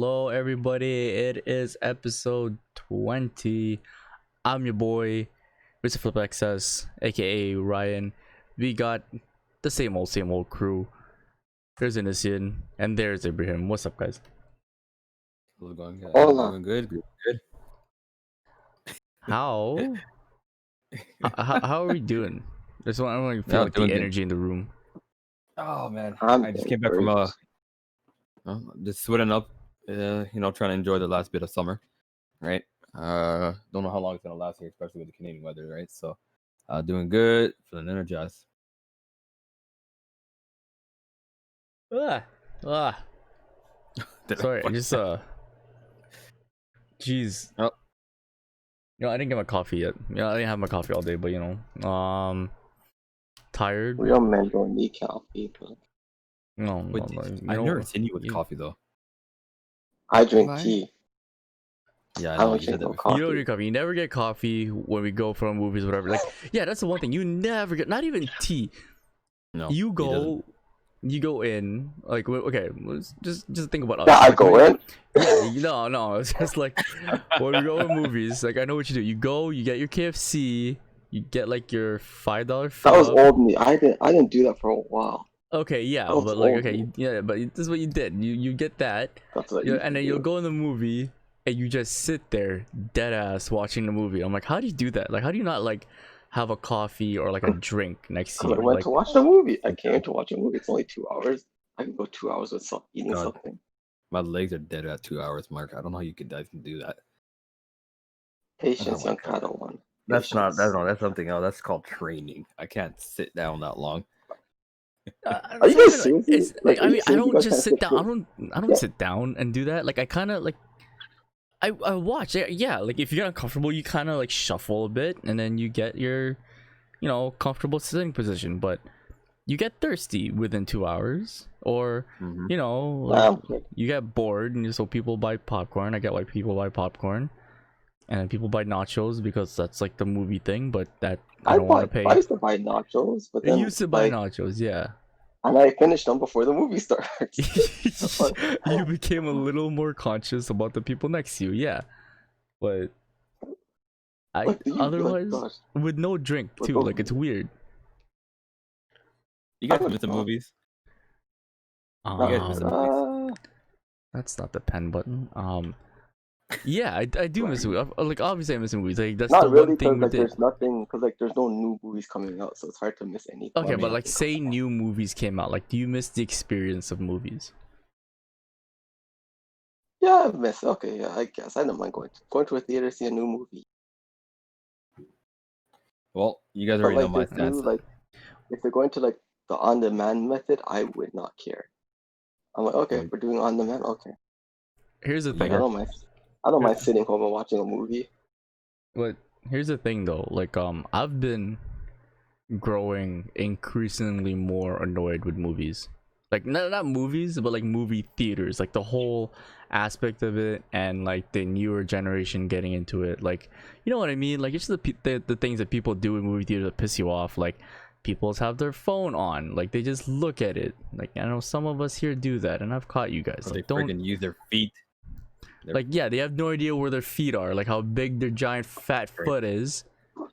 Hello, everybody. It is episode 20. I'm your boy, Mr. FlipXS, aka Ryan. We got the same old crew. There's Innocent, and there's Ibrahim. What's up, guys? How's it going? Hola. Going good. Good. How? How are we doing? I don't really feel Yeah, like the doing good. energy in the room. Oh man, I'm I just doing came back from great. just sweating up. Trying to enjoy the last bit of summer, right? Don't know how long it's gonna last here, especially with the Canadian weather, right? So, doing good, feeling energized. Ah. Sorry, I just jeez. Oh. I didn't get my coffee yet. I didn't have my coffee all day, but tired. Real men don't need coffee, but No, Wait, I've never seen you with coffee though. I drink Why? tea. Yeah, I I know don't you drink said that no before. You don't coffee. drink coffee. You never get coffee when we go from movies, or whatever. Like, yeah, that's the one thing. You never get, not even tea. No, You he doesn't. go in. Like, okay, just think about us. Yeah, I Like, go in. Yeah, no. It's just like when we go to movies. Like, I know what you do. You go, you get your KFC, you get like your $5 That was fill up. old me. I didn't do that for a while. Okay, yeah, That was but like, old okay, me. yeah, but this is what you did. You get that. That's what I Yeah, used and to then you'll do. go in the movie and you just sit there dead ass watching the movie. I'm like, how do you do that? Like, how do you not like have a coffee or like a drink next to Because you? I went Like, to watch the movie. I came to watch a movie. It's only 2 hours. I can go 2 hours with eating God. something. My legs are dead at 2 hours, Mark. I don't know how you guys can do that. Patience, Oh my young God. Padawan. That's Patience. that's something else. That's called training. I can't sit down that long. Are it's you not guys even serious? it's. Like, are I you mean, I serious? You don't guys just can't sit sit down. through? I don't Yeah. sit down and do that. Like, I kind of like. I watch it. Yeah, like if you get uncomfortable, you kind of like shuffle a bit, and then you get your, comfortable sitting position. But you get thirsty within 2 hours, or Mhm. like you get bored, and so people buy popcorn. I get why people buy popcorn, and then people buy nachos because that's like the movie thing. But that I don't want to pay. I used to buy nachos, but I then used to buy nachos, yeah. and I finished them before the movie starts. You became a little more conscious about the people next to you, yeah. But Like, otherwise gosh. with no drink Like, too, like it's weird. You guys I would miss the not. movies? You guys miss the movies? That's not the pen button. Yeah, I do miss movies. Like, obviously I miss movies. Like, that's Not the really, one thing because with it. there's nothing, because like there's no new movies coming out, so it's hard to miss anything. Okay, but like, say new movies came out, like, do you miss the experience of movies? Yeah, I miss. Okay, yeah, I guess I don't mind going to a theater to see a new movie. Well, you guys But already know like my this new, stance. like if they're going to like the on-demand method, I would not care. I'm like, okay, if we're doing on-demand, okay. Here's the Like, thing. I don't mind sitting home and watching a movie. But here's the thing though, like I've been growing increasingly more annoyed with movies. Like not movies, but like movie theaters, like the whole aspect of it, and like the newer generation getting into it. Like, you know what I mean? Like, it's just the things that people do in movie theaters that piss you off. Like, people have their phone on, like they just look at it. Like, I know some of us here do that, and I've caught you guys. They Like, don't freaking use their feet. like, yeah, they have no idea where their feet are, like how big their giant fat foot is,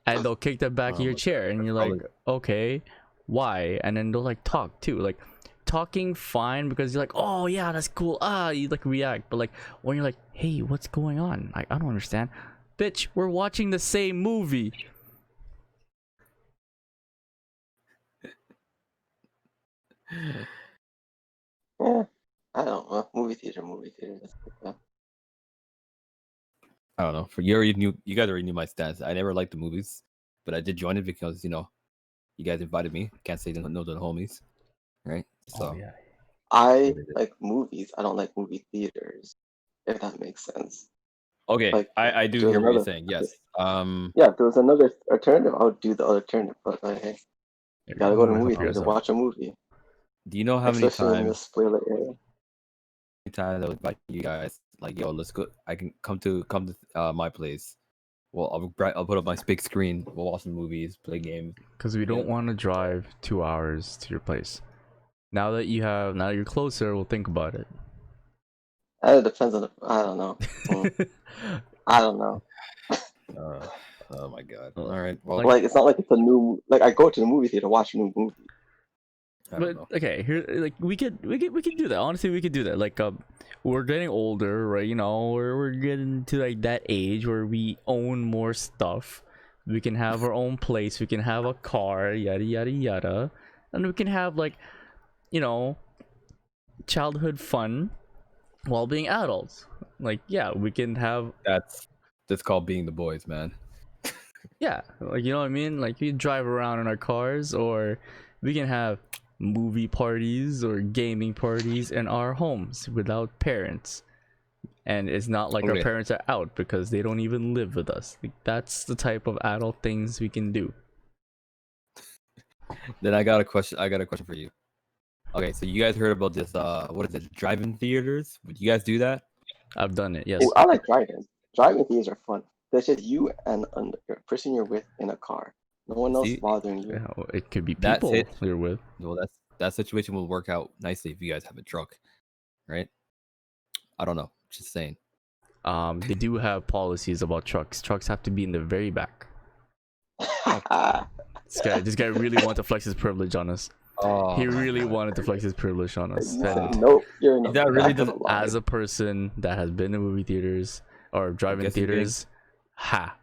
and they'll kick the back of your chair, and you're like, okay, why? And then they'll like talk too, like talking fine because you're like, oh yeah, that's cool, you like react. But like when you're like, hey, what's going on? Like, I don't understand, bitch, we're watching the same movie. Yeah, I don't know. Movie theater. That's like that. I don't know. You guys already knew my stance. I never liked the movies, but I did join it because you guys invited me. Can't say no to the homies, right? So Oh yeah. I like movies. I don't like movie theaters, if that makes sense. okay, Like, I do hear what you're saying. Yes. Yeah, if there was another alternative, I would do the alternative. But like, hey, you gotta go to movie theater to watch a movie. Do you know how many Especially in times? this spoiler area. Times I would invite you guys, like, yo, let's go. I can come to my place. Well, I'll put up my big screen. We'll watch some movies, play games. Because we don't want to drive 2 hours to your place. Now that you're closer, we'll think about it. It depends on the. I don't know. I don't know. Uh, oh my god. All Well, right. Well, like- Like it's not like it's a new. Like I go to the movie theater to watch a new movie. I don't But know. okay, here like we could do that. Honestly, we could do that. Like we're getting older, right? You know, we're getting to like that age where we own more stuff. We can have our own place. We can have a car, yada yada yada, and we can have like, you know, childhood fun while being adults. Like yeah, we can have That's called being the boys, man. yeah, like you know what I mean. Like we drive around in our cars, or we can have movie parties or gaming parties in our homes without parents. And it's not like our Okay. parents are out because they don't even live with us. Like that's the type of adult things we can do. Then I got a question. I got a question for you. Okay, so you guys heard about this? What is it? Drive-in theaters? Would you guys do that? I've done it. Yes. Oh, I like driving. Driving theaters are fun. There's just you and the person you're with in a car. No one else See? bothering you. Yeah, well, it could be That's people it. you're with. Well, that situation will work out nicely if you guys have a truck, right? I don't know. Just saying. They do have policies about trucks. Trucks have to be in the very back. This guy really wanted to flex his privilege on us. Oh, He my really God. wanted to flex his privilege on us. And Nope, you're in the Is that really back of the line. as a person that has been in movie theaters or drive-in guess he's getting- theaters, ha.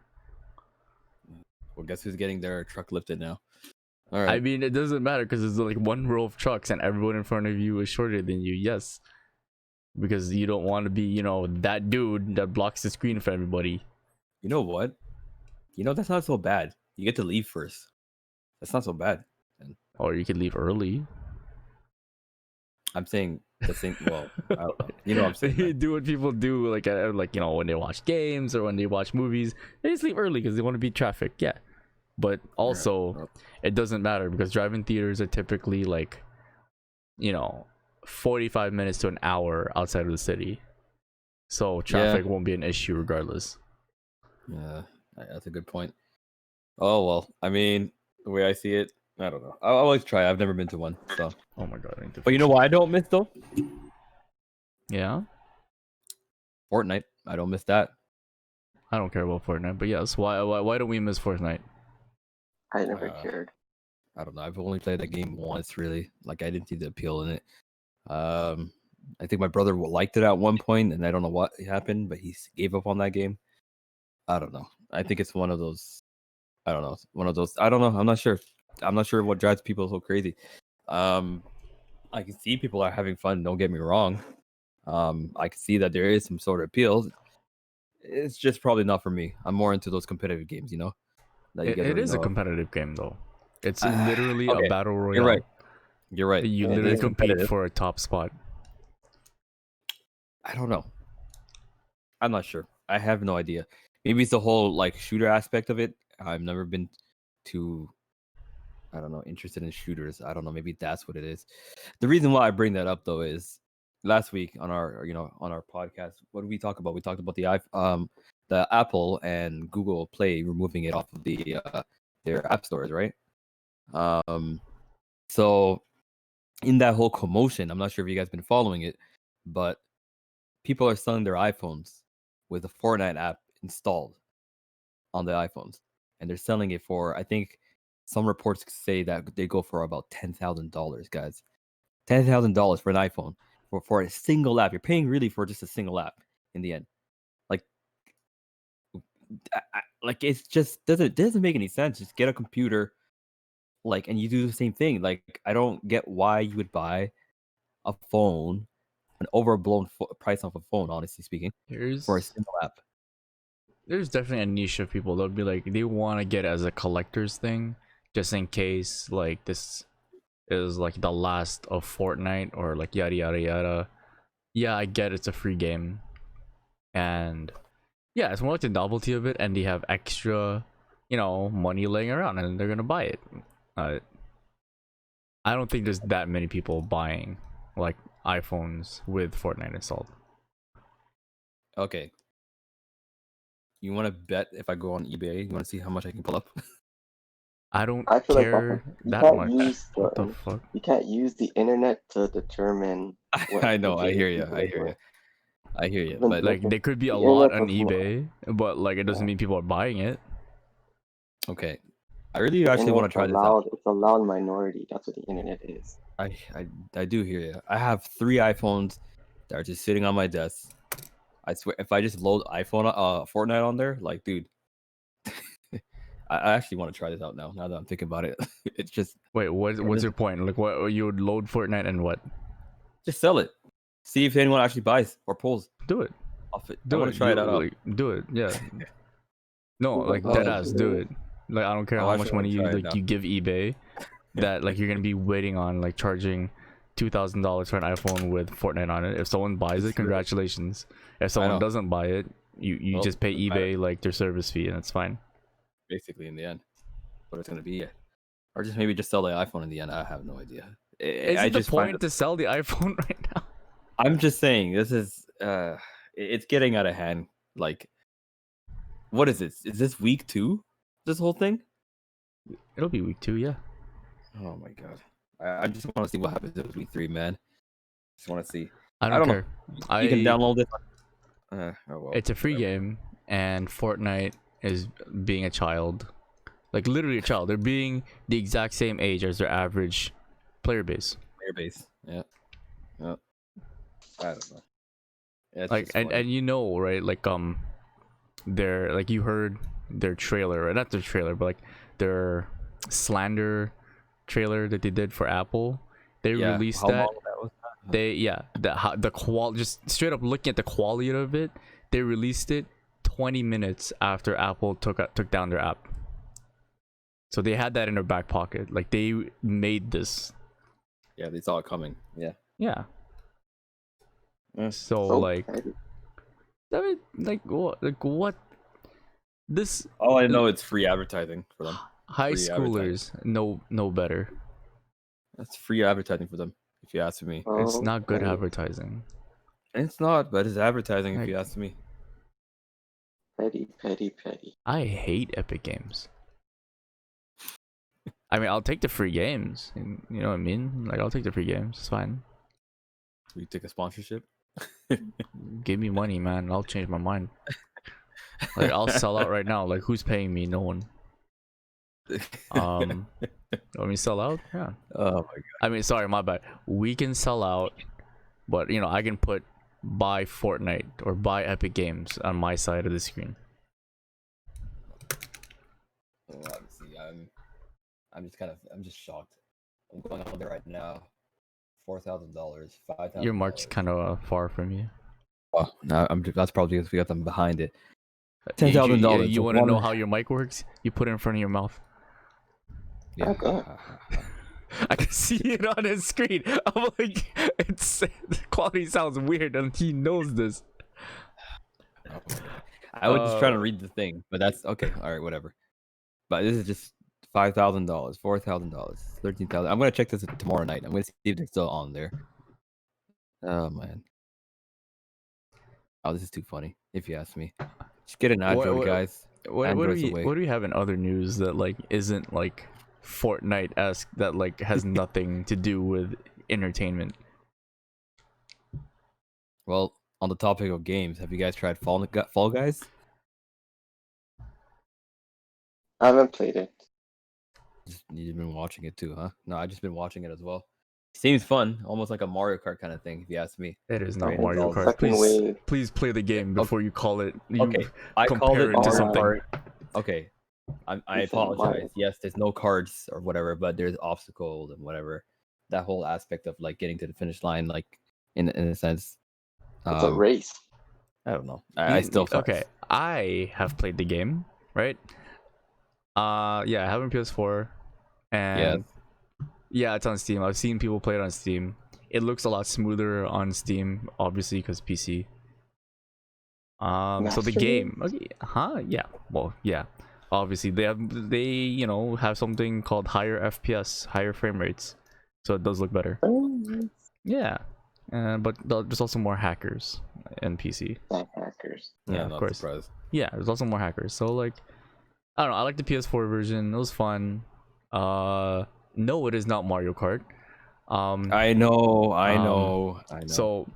Well, guess who's getting their truck lifted now? All right. I mean, it doesn't matter because there's like one row of trucks and everyone in front of you is shorter than you. Yes, because you don't want to be, you know, that dude that blocks the screen for everybody. You know what? You know that's not so bad. You get to leave first. That's not so bad. Or you could leave early. I'm saying the same. Well, I don't know. You know what I'm saying. They man. do what people do, like you know, when they watch games or when they watch movies, they just leave early because they want to beat traffic. Yeah, but also it doesn't matter because drive-in theaters are typically like, you know, 45 minutes to an hour outside of the city, so traffic won't be an issue regardless. Yeah, that's a good point. Oh well, I mean, the way I see it, I don't know. I'll always try. I've never been to one, so. Oh my god, I need to But you know what I don't miss though? yeah, Fortnite. I don't miss that. I don't care about Fortnite, but yes, why don't we miss Fortnite? I never Uh, cared. I don't know. I've only played that game once, really. Like I didn't see the appeal in it. I think my brother liked it at one point, and I don't know what happened, but he gave up on that game. I don't know. I think it's one of those. I don't know. One of those. I don't know. I'm not sure. I'm not sure what drives people so crazy. I can see people are having fun. Don't get me wrong. I can see that there is some sort of appeal. It's just probably not for me. I'm more into those competitive games, you know. That you guys It already is a know of. competitive game though. It's literally okay, a battle royale. You're right. You're right. You It literally is compete competitive. for a top spot. I don't know. I'm not sure. I have no idea. Maybe it's the whole like shooter aspect of it. I've never been too, I don't know, interested in shooters. I don't know. Maybe that's what it is. The reason why I bring that up though is last week on our, on our podcast, what did we talk about? We talked about the Apple and Google Play removing it off of their app stores, right? So in that whole commotion, I'm not sure if you guys been following it, but people are selling their iPhones with the Fortnite app installed on the iPhones, and they're selling it for, I think some reports say that they go for about $10,000, guys. $10,000 for an iPhone for a single app. You're paying really for just a single app in the end. Like, like it's just doesn't make any sense. Just get a computer, like, and you do the same thing. Like, I don't get why you would buy a phone, an overblown price of a phone, honestly speaking, for a single app. There's definitely a niche of people that'll be like they want to get it as a collector's thing, just in case like this is like the last of Fortnite or like yada yada yada. Yeah, I get it's a free game, and yeah, it's more like the novelty of it, and they have extra, you know, money laying around, and they're gonna buy it. I don't think there's that many people buying like iPhones with Fortnite installed. Okay. You want to bet if I go on eBay? You want to see how much I can pull up? I don't I feel like care you that can't much. use What the the fuck? you can't use the internet to determine. What I know. the I game hear you. people I are hear you. doing. I hear you, But, but Like there could be a The lot internet on was more- eBay, but like it doesn't Yeah. mean people are buying it. okay. I really the actually want to internet's try this out. It's a loud minority. That's what the internet is. I do hear you. I have 3 iPhones that are just sitting on my desk. I swear, if I just load Fortnite on there, like, dude, I actually want to try this out now. Now that I'm thinking about it, it's just Wait, what's your point? Like, what you would load Fortnite and what? just sell it. See if anyone actually buys or pulls Do it. off it. I Do want it. to try it out. Like, do it. Yeah. No, like Oh, dead ass. Do dude. it. Like I don't care I how actually much wanna money you try it like now. you give eBay. That like you're gonna be waiting on like charging $2,000 for an iPhone with Fortnite on it. If someone buys it, It's true. congratulations. If someone know. doesn't buy it, you Well, just pay doesn't matter. eBay like their service fee and it's fine. Basically, in the end, what it's gonna be, or just maybe just sell the iPhone in the end. I have no idea. Is I it the just find point to sell the iPhone right now? I'm just saying this is it's getting out of hand. Like, what is this? Is this week 2? This whole thing? It'll be week 2, yeah. Oh my god! I just want to see what happens in week 3, man. Just want to see. I don't don't know. care. You can download it. Oh well. It's a free whatever. game, and Fortnite is being a child, like literally a child. They're being the exact same age as their average player base. Player base. Yeah. Yeah. I don't know. Yeah, it's Like, just and funny. you know, right? Like, their like you heard their trailer, or not their trailer, but like their slander trailer that they did for Apple. They Yeah, released how that. long that was? Just straight up looking at the quality of it, they released it 20 minutes after Apple took down their app. So they had that in their back pocket. Like they made this. Yeah, they saw it coming. Yeah. Yeah. Yeah. So So like, petty. I mean, like what? This All I know, it's free advertising for them. high free schoolers know better. That's free advertising for them, if you ask me. It's So not good petty. advertising. It's not, but it's advertising, if Like- you ask me. Petty. I hate Epic Games. I mean, I'll take the free games. You know what I mean? Like, I'll take the free games. It's fine. We take a sponsorship. Give me money, man. I'll change my mind. Like, I'll sell out right now. Like, who's paying me? No one. Want me to sell out? Yeah. Oh my god. I mean, sorry, my bad. We can sell out, but you know, I can put buy Fortnite or buy Epic Games on my side of the screen. Well, obviously, I'm just shocked. I'm going on there right now. $4,000, $5,000. Your mark's kind of far from you. Oh, no, that's probably because we got them behind it. You- $10,000. You want to know how your mic works? You put it in front of your mouth. Yeah. Okay. I can see it on his screen. I'm like, the quality sounds weird, and he knows this. I was just trying to read the thing, but that's okay. All right, whatever. But this is just $5,000, $4,000, $13,000. I'm gonna check this tomorrow night. I'm gonna see if it's still on there. Oh man. Oh, this is too funny. If you ask me, just get an Android, guys. What Android's the way. do we have in other news that like isn't like Fortnite-esque, that like has nothing to do with entertainment? Well, on the topic of games, have you guys tried Fall Guys? I haven't played it. You've been watching it too, huh? No, I've just been watching it as well. Seems fun, almost like a Mario Kart kind of thing, if you ask me. It is not Right, Mario it's Kart. second Please, wave. please play the game before you call it. You Okay, I called compare it it to Mario something. Kart. Okay, I You said apologize. Mario. Yes, there's no cards or whatever, but there's obstacles and whatever. That whole aspect of like getting to the finish line, like in a sense. It's a race. I don't know. I still okay. I have played the game, right? Yeah, I have it on PS4, and yeah, it's on Steam. I've seen people play it on Steam. It looks a lot smoother on Steam, obviously, because PC. So the Master game, okay, yeah, well, yeah, obviously they you know have something called higher FPS, higher frame rates, so it does look better. Yeah, but there's also more hackers in PC. Hackers. Yeah, I'm of course. surprised. Yeah, there's also more hackers. So like, I don't know. I like the PS4 version. It was fun. No, it is not Mario Kart. I know. So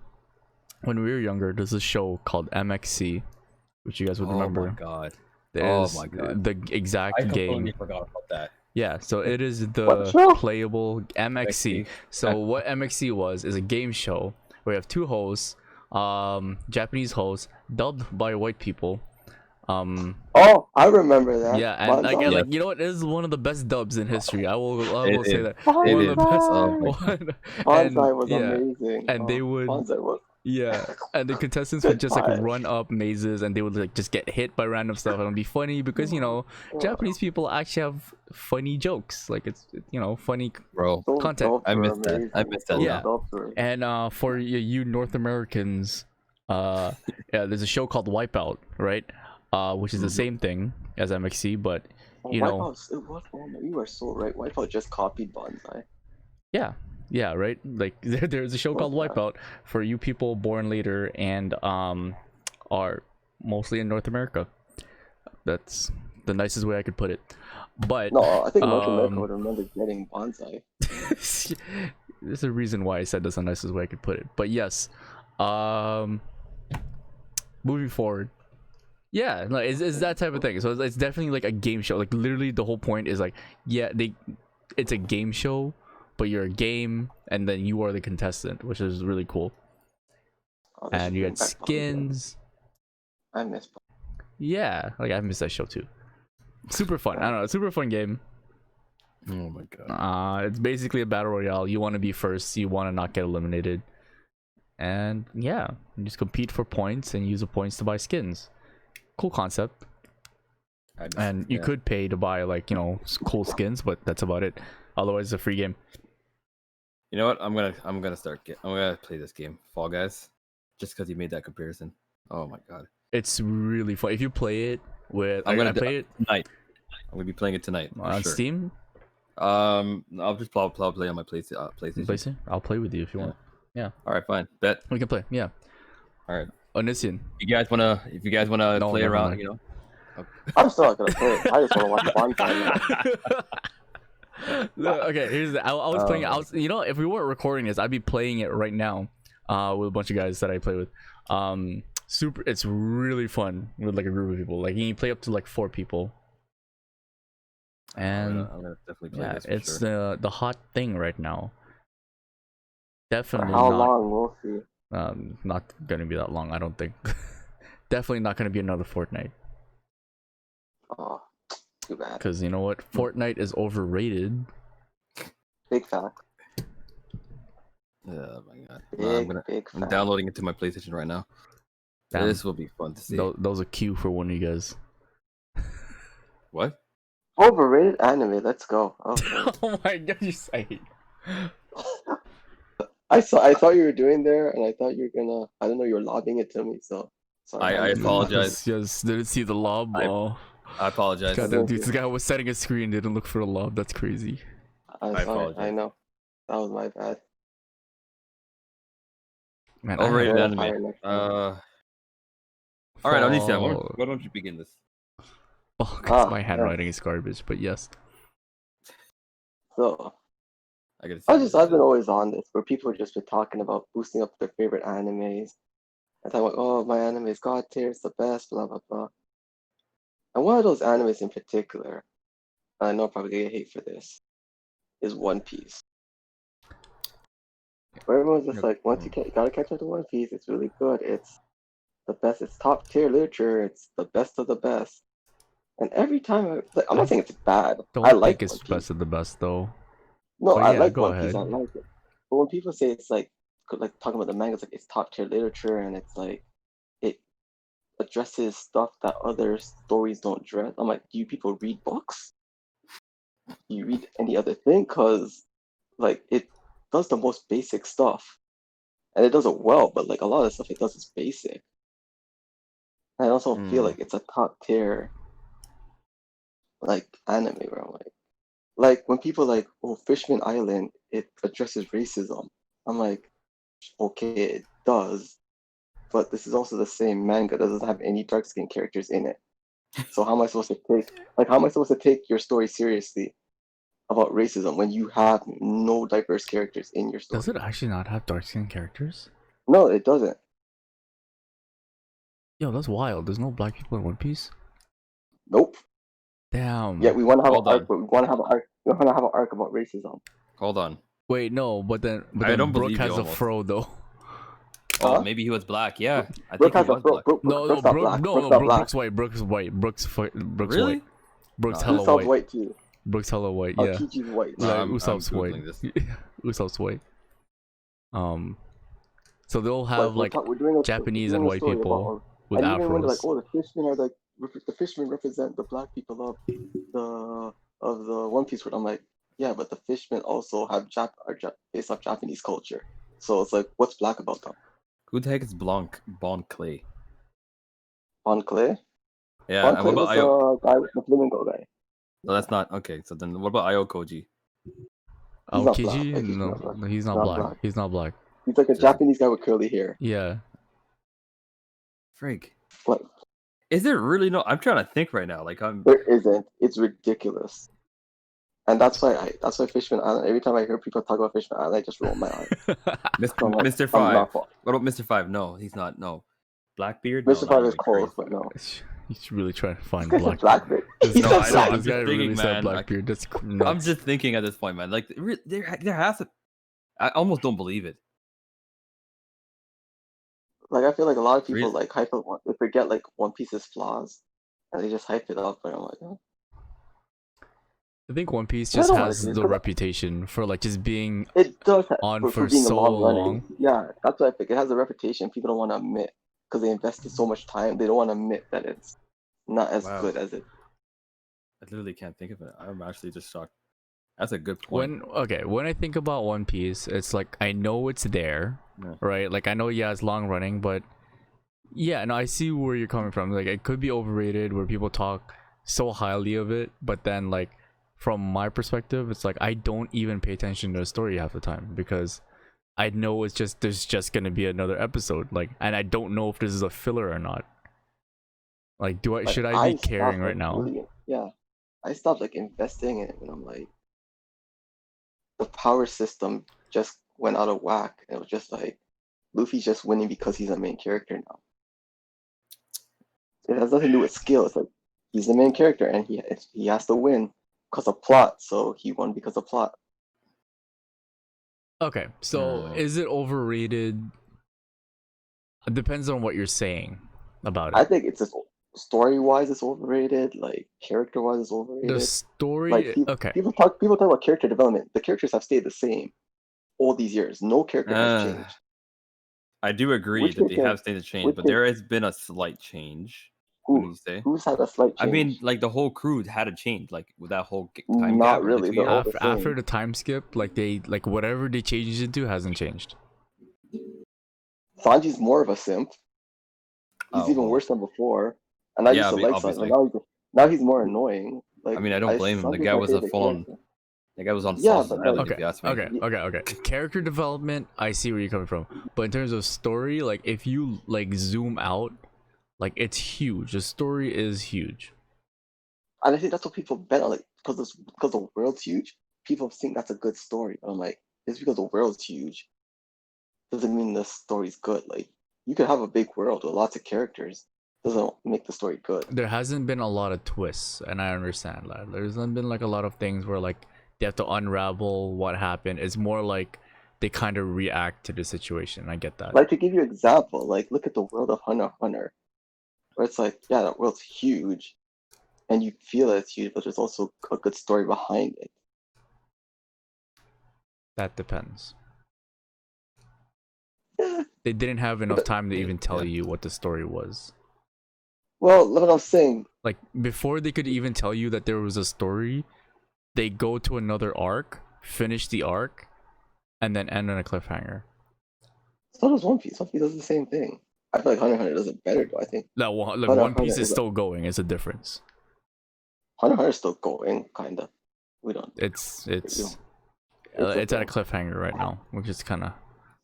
when we were younger, there's a show called MXC, which you guys would remember. Oh my god. Is my God. the exact I completely game. forgot about that. Yeah, so it is What the show? playable MXC. MXC. So what MXC was is a game show where you have two hosts, Japanese hosts dubbed by white people. Oh, I remember that. Yeah, and like, Banzai? like you know what, it is one of the best dubs in history. I will It say is. that. Banzai! One of the best. Oh my God. Banzai And was yeah, amazing. and they would Banzai was yeah, and the contestants would just like Fire. run up mazes and they would like just get hit by random stuff and it'd be funny because Japanese people actually have funny jokes. Like it's funny. Bro, Those content. dubs I were missed that. I amazing. missed that Those Yeah. dubs were- And for you North Americans, yeah, there's a show called Wipeout, right? Which is the same thing as MXC, but you know, Wipeout, it was, oh man, you are so right. Wipeout just copied Banzai. yeah, right. Like there's a show called What's that? Wipeout for you people born later and are mostly in North America. That's the nicest way I could put it. But No, I think North America um, would remember getting Banzai. there's a reason why I said that's the nicest way I could put it. But yes, moving forward, yeah, no, it's that type of thing. So it's definitely like a game show. Like literally, the whole point is like, yeah, it's a game show, but you're a game, and then you are the contestant, which is really cool. Oh, they And should you bring get back Banzai. skins. I miss Yeah, like I missed that show too. Super fun. I don't know, super fun game. Oh my God. It's basically a battle royale. You want to be first. You want to not get eliminated. And yeah, you just compete for points and use the points to buy skins. Cool concept. And you could pay to buy like cool skins, but that's about it. Otherwise, it's a free game. You know what? I'm gonna play this game, Fall Guys, just because you made that comparison. Oh my God. It's really fun if you play it with. I'm I'm gonna gonna play it tonight. I'm gonna be playing it tonight for on sure. Steam. I'll just probably play on my PlayStation. PlayStation. I'll play with you if you want. All right, fine. Bet. We can play. Yeah. All right. Onision. If you guys wanna No, play never around, mind. I'm still not gonna play it. I just want to watch Banzai now. No, okay, here's the. I was playing. I was, if we weren't recording this, I'd be playing it right now, with a bunch of guys that I play with. It's really fun with like a group of people. Like you can play up to like 4 people. And I'm gonna definitely play yeah, this for it's sure. the hot thing right now. For Definitely how not. long? We'll see. Not gonna be that long. I don't think. Definitely not gonna be another Fortnite. Oh, too bad. Because you know what? Fortnite is overrated. Big fact. Oh my God. Big, No, big I'm fact. downloading it to my PlayStation right now. Damn. This will be fun to see. That was a cue for one of you guys. What? Overrated anime. Let's go. Okay. Oh my god, you say. I thought you were doing there, and I thought you were gonna. I don't know. You were lobbing it to me, so. Sorry. I apologize. Yes, didn't see the lob. Oh, I apologize. god, dude, this guy was setting a screen, didn't look for a lob. That's crazy. I'm I sorry. apologize. I know. That was my bad. Man, I Overrated I'll anime. fire next time. All right, Alicia, Fall- why don't you begin this? Oh, 'cause my yeah. handwriting is garbage, but yes. So I gotta see. I've been always on this where people have just been talking about boosting up their favorite animes. And talking about, oh, my anime is god tier, it's the best, blah blah blah. And one of those animes in particular, and I know I'm probably gonna get hate for this, is One Piece. Where everyone's just like, once you gotta catch up to One Piece, it's really good. It's the best. It's top tier literature. It's the best of the best. And every time, I'm not saying it's bad. Don't I like think it's One Piece. best of the best though. No, But I yeah, like go One Piece. I ahead. like it. But when people say it's like talking about the manga, it's like it's top tier literature, and it's like it addresses stuff that other stories don't address. I'm like, do you people read books? Do you read any other thing? Cause like it does the most basic stuff, and it does it well. But like a lot of the stuff it does is basic. I also feel like it's a top tier like anime where I'm like when people like, oh, Fishman Island, it addresses racism. I'm like, okay, it does, but this is also the same manga that doesn't have any dark skinned characters in it. So how am I supposed to take your story seriously about racism when you have no diverse characters in your story? Does it actually not have dark skin characters? No, it doesn't. Yo, that's wild. There's no black people in One Piece. Nope. Damn. Yeah, we want to have Hold an arc, on. but we want to have an arc. We want to have an arc about racism. Hold on. Wait, no, but then I don't Brooke believe you has a almost. fro though. Oh, Huh? maybe he was black. Yeah, I Brooke think has he a was bro. black. Brooke, No, Brooke's not Brooke, black. no, Brooke's no, not black. Brooke's white. Brooke's white. Brooke's Really? white. Brooke's No. hella Usopp's white. white too. Brooke's hella white. Oh, Yeah. Kichi's white. No, Like, I'm Usopp's white. Googling this. Usopp's white. So they'll But have like we're doing a, Japanese we're and doing a white story people about, with and even when they're like, afros. oh, the fishmen are like the fishmen represent the black people of the One Piece world. I'm like, yeah, but the fishmen also have based off Japanese culture. So it's like, what's black about them? Who the heck is Bon Clay? Bon Clay? Yeah, Bon and Clay what was about Io? the guy with the flamingo guy. No, that's not okay. So then, what about Io Koji? He's not black. Aokiji? Like, he's No, not black. no, he's not Not black. black. He's not black. He's like a Just- Japanese guy with curly hair. Yeah. Frig. But Is there really no? I'm trying to think right now. Like I'm. there isn't. It's ridiculous. And that's why Fishman Island. Every time I hear people talk about Fishman Island, I just roll my eyes. Mr. I'm like, Mr. I'm Five. not- What about Mr. Five? No, he's not. No. Blackbeard. Mr. No, Five not is even close, crazy. but no. He's really trying to find This guy's a black. Blackbeard. This He's No, guy, a I know, this I'm guy just really thinking, said man, Blackbeard. That's I'm nuts. just thinking at this point, man. Like there has to. I almost don't believe it. Like, I feel like a lot of people Really? like hype up. They forget like One Piece's flaws, and they just hype it up. And I'm like, oh. I think One Piece I just don't wanna has see it, the 'cause reputation for like just being It does on for being so a long running. long. Yeah, that's what I think. It has a reputation people don't want to admit because they invested so much time. They don't want to admit that it's not as Wow. good as it. I literally can't think of it. I'm actually just shocked. That's a good point. When I think about One Piece, it's like I know it's there, Yeah. right? Like I know, yeah, it's long running, but yeah, no, I see where you're coming from. Like it could be overrated, where people talk so highly of it, but then like from my perspective, it's like I don't even pay attention to the story half the time because I know it's just there's just gonna be another episode, like, and I don't know if this is a filler or not. Like, should I be stopped, caring like, right now? really- yeah, I stopped like investing in it when I'm like, the power system just went out of whack. It was just like Luffy's just winning because he's a main character now. It has nothing to do with skill. It's like he's the main character and he has to win because of plot. So he won because of plot. Okay, so is it overrated? It depends on what you're saying about I it. think it's just story wise, it's overrated. Like character wise, it's overrated. The story, Like okay. people talk about character development. The characters have stayed the same all these years. No character has changed. I do agree Which that they character- have stayed a change, which but there has been a slight change. What do you say? Who's had a slight change? I mean, like the whole crew had a change, like with that whole time Not gap. of the really, 2 they're all years. the After same. the time skip, like whatever they changed it to hasn't changed. Sanji's more of a simp. He's Oh, even well. worse than before. And I Yeah, used to like Sanji, obviously. but now he's more annoying. Like I mean, I don't blame him. The Sanji's guy my was a favorite full-on. character. The guy was on Yeah, Sauce's but Island, like- if you ask me. Okay. Character development, I see where you're coming from. But in terms of story, like if you like zoom out, like it's huge. The story is huge. And I think that's what people bet on, like because the world's huge. People think that's a good story. But I'm like, it's because the world's huge. Doesn't mean the story's good. Like you could have a big world with lots of characters. Doesn't make the story good. There hasn't been a lot of twists, and I understand that. There hasn't been like a lot of things where like they have to unravel what happened. It's more like they kind of react to the situation. I get that. Like to give you an example, like look at the world of Hunter x Hunter, where it's like, yeah, that world's huge, and you feel that it's huge, but there's also a good story behind it. That depends. Yeah. They didn't have enough time to even tell Yeah. you what the story was. Well, what I'm saying, Like before they could even tell you that there was a story, they go to another arc, finish the arc, and then end on a cliffhanger. so does One Piece. One Piece does the same thing. I feel like Hunter x Hunter does it better, though. I think That one, like Hunter x One Piece Hunter is is a- still going. It's a difference. Hunter x Hunter is still going, kinda. We don't. It's It's at a okay. cliffhanger right now, which is kind of.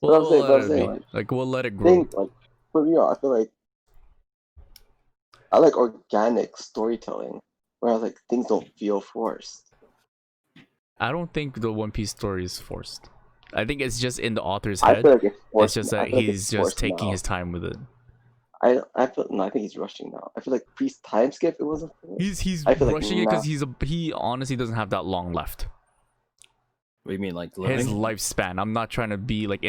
But I'm We'll saying- let but I'm it saying, be. Like we'll let it grow. Thing like for me, I feel like I like organic storytelling, where like things don't feel forced. I don't think the One Piece story is forced. I think it's just in the author's I head. feel like it's forced. It's just I that feel like he's it's just forced taking now. his time with it. I feel no, I think he's rushing now. I feel like Priest time skip it wasn't. He's I feel like rushing it because now he honestly doesn't have that long left. What do you mean, like His living? lifespan. I'm not trying to be like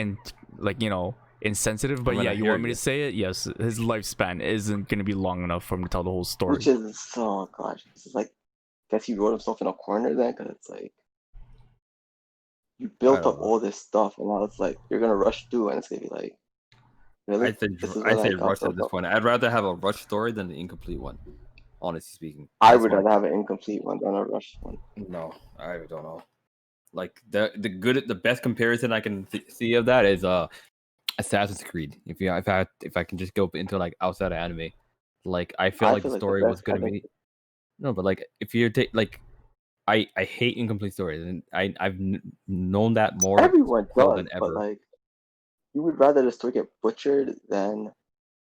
insensitive, but I'm yeah, gonna you hear want me you. to say it? Yes, his lifespan isn't gonna be long enough for him to tell the whole story. which is so gosh, this is like guess he wrote himself in a corner then because it's like you I built don't up know. all this stuff and now it's like you're gonna rush through and it's gonna be like really this is I what I say got rush at built this up. point. I'd rather have a rush story than an incomplete one. Honestly speaking, I that's would what. rather have an incomplete one than a rush one. No, I don't know. Like the best comparison I can see of that is Assassin's Creed. If I can just go into like outside of anime, like I feel I like the feel like the story was best. I gonna think be no, but like if you're like I hate incomplete stories, and I've known that more everyone so does, than but ever. like you would rather the story get butchered than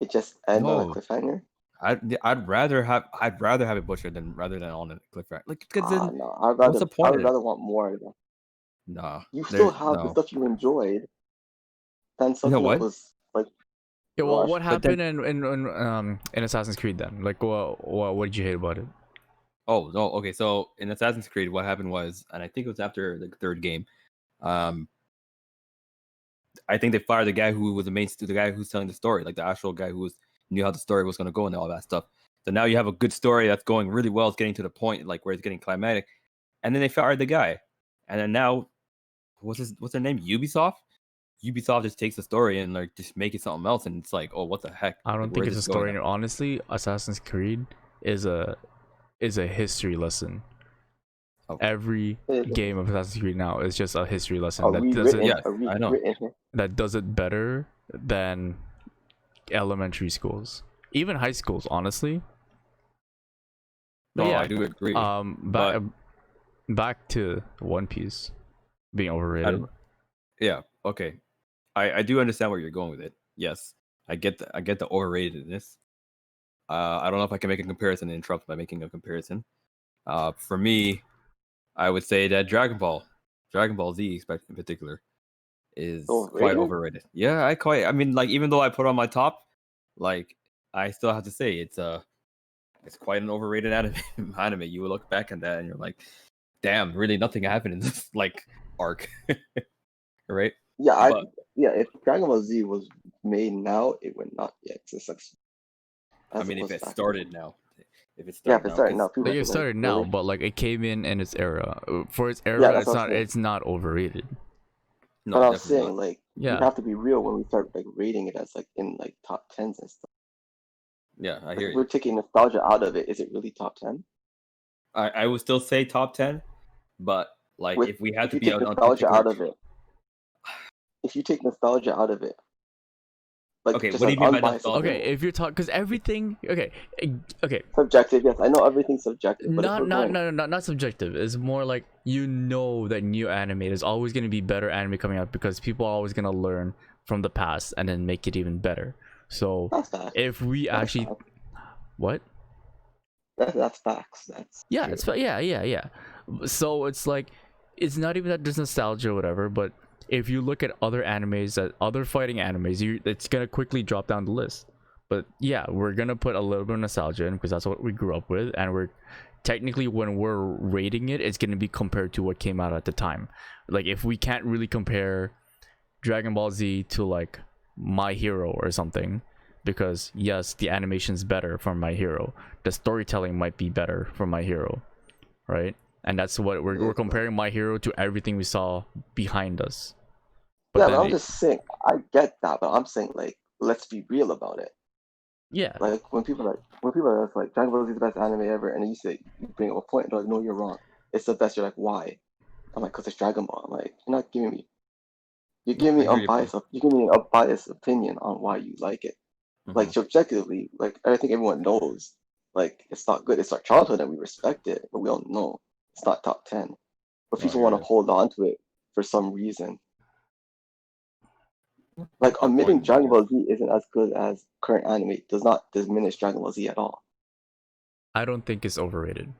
it just end on a No, cliffhanger. I'd rather have it butchered than rather than on a cliffhanger. Like because Ah, then no, what's the I point would of it? rather want more of that. Nah, You still there's have the no. stuff you enjoyed than You know something that what? was like Yeah, well, what rushed. But then happened in Assassin's Creed then? Like, what did you hate about it? oh no, okay. So in Assassin's Creed, what happened was, and I think it was after the third game, um, I think they fired the guy who was the guy who's telling the story, like the actual guy who knew how the story was going to go and all that stuff. So now you have a good story that's going really well. It's getting to the point, like where it's getting climatic, and then they fired the guy, and then now, what's their name? Ubisoft. Ubisoft just takes the story and like just make it something else, and it's like, oh, what the heck? I Like, don't think where's it's a this going story. now? Honestly, Assassin's Creed is a history lesson. Oh, Every It is game of Assassin's Creed now is just a history a lesson rewritten, yes, a I know. rewritten. that does it better than elementary schools, even high schools, honestly. But No, I yeah, do agree, but back to One Piece being I overrated. don't. Yeah, okay. I do understand where you're going with it. Yes, I get the overratedness. I don't know if I can make a comparison and interrupt by making a comparison. For me, I would say that Dragon Ball Z, in particular, is quite Overrated? overrated. Yeah, I mean, like even though I put on my top, like I still have to say it's quite an overrated anime. You will look back at that and you're like, damn, really nothing happened in this like arc, right? Yeah, But yeah. If Dragon Ball Z was made now, it would not be a success I as it mean, if was it back then. started now, if it Yeah, started if it now, started now, because people Like would it be like, started now, really? but like it came in its era. For its Yeah, era, that's what I'm saying. it's not overrated. But no, I'm definitely not. saying like we Yeah, have to be real when we start like rating it as like in like top tens and stuff. Yeah, I Like hear if you. we're taking nostalgia out of it, is it really top 10? I would still say top 10, but like With if we had if to you be take on nostalgia particular. out of it, if you take nostalgia out of it, like Okay, just what do an you mean by unbiased nostalgia? okay, opinion, if you're talking, because everything, okay, okay, subjective. Yes, I know everything's subjective, but if we're going, not subjective. It's more like you know that new anime there's always going to be better anime coming out because people are always going to learn from the past and then make it even better. So that's facts. if we That's actually facts. what That's facts. That's yeah true. yeah, so it's like it's not even that there's nostalgia or whatever, but if you look at other animes, that other fighting animes, it's gonna quickly drop down the list. But yeah, we're gonna put a little bit of nostalgia in because that's what we grew up with, and we're technically when we're rating it, it's gonna be compared to what came out at the time. Like if we can't really compare Dragon Ball Z to like My Hero or something, because yes, the animation's better for My Hero, the storytelling might be better for My Hero, right? And that's what we're comparing My Hero to everything we saw behind us. But Yeah, but then I'm just saying, I get that, but I'm saying like, let's be real about it. yeah, Like when people are like Dragon Ball Z is the best anime ever, and then you say you bring up a point, and they're like, no, you're wrong. It's the best. You're like, why? I'm like, because it's Dragon Ball. I'm like, you're No, giving I me hear your point. you're giving me a biased opinion on why you like it. Like Hmm. subjectively, like I think everyone knows, like it's not good. It's our childhood and we respect it, but we all know it's not top 10. But No, I people hear want to you. hold on to it for some reason. I Like get that admitting point, I Dragon guess. Ball Z isn't as good as current anime does not diminish Dragon Ball Z at all. I don't think it's overrated.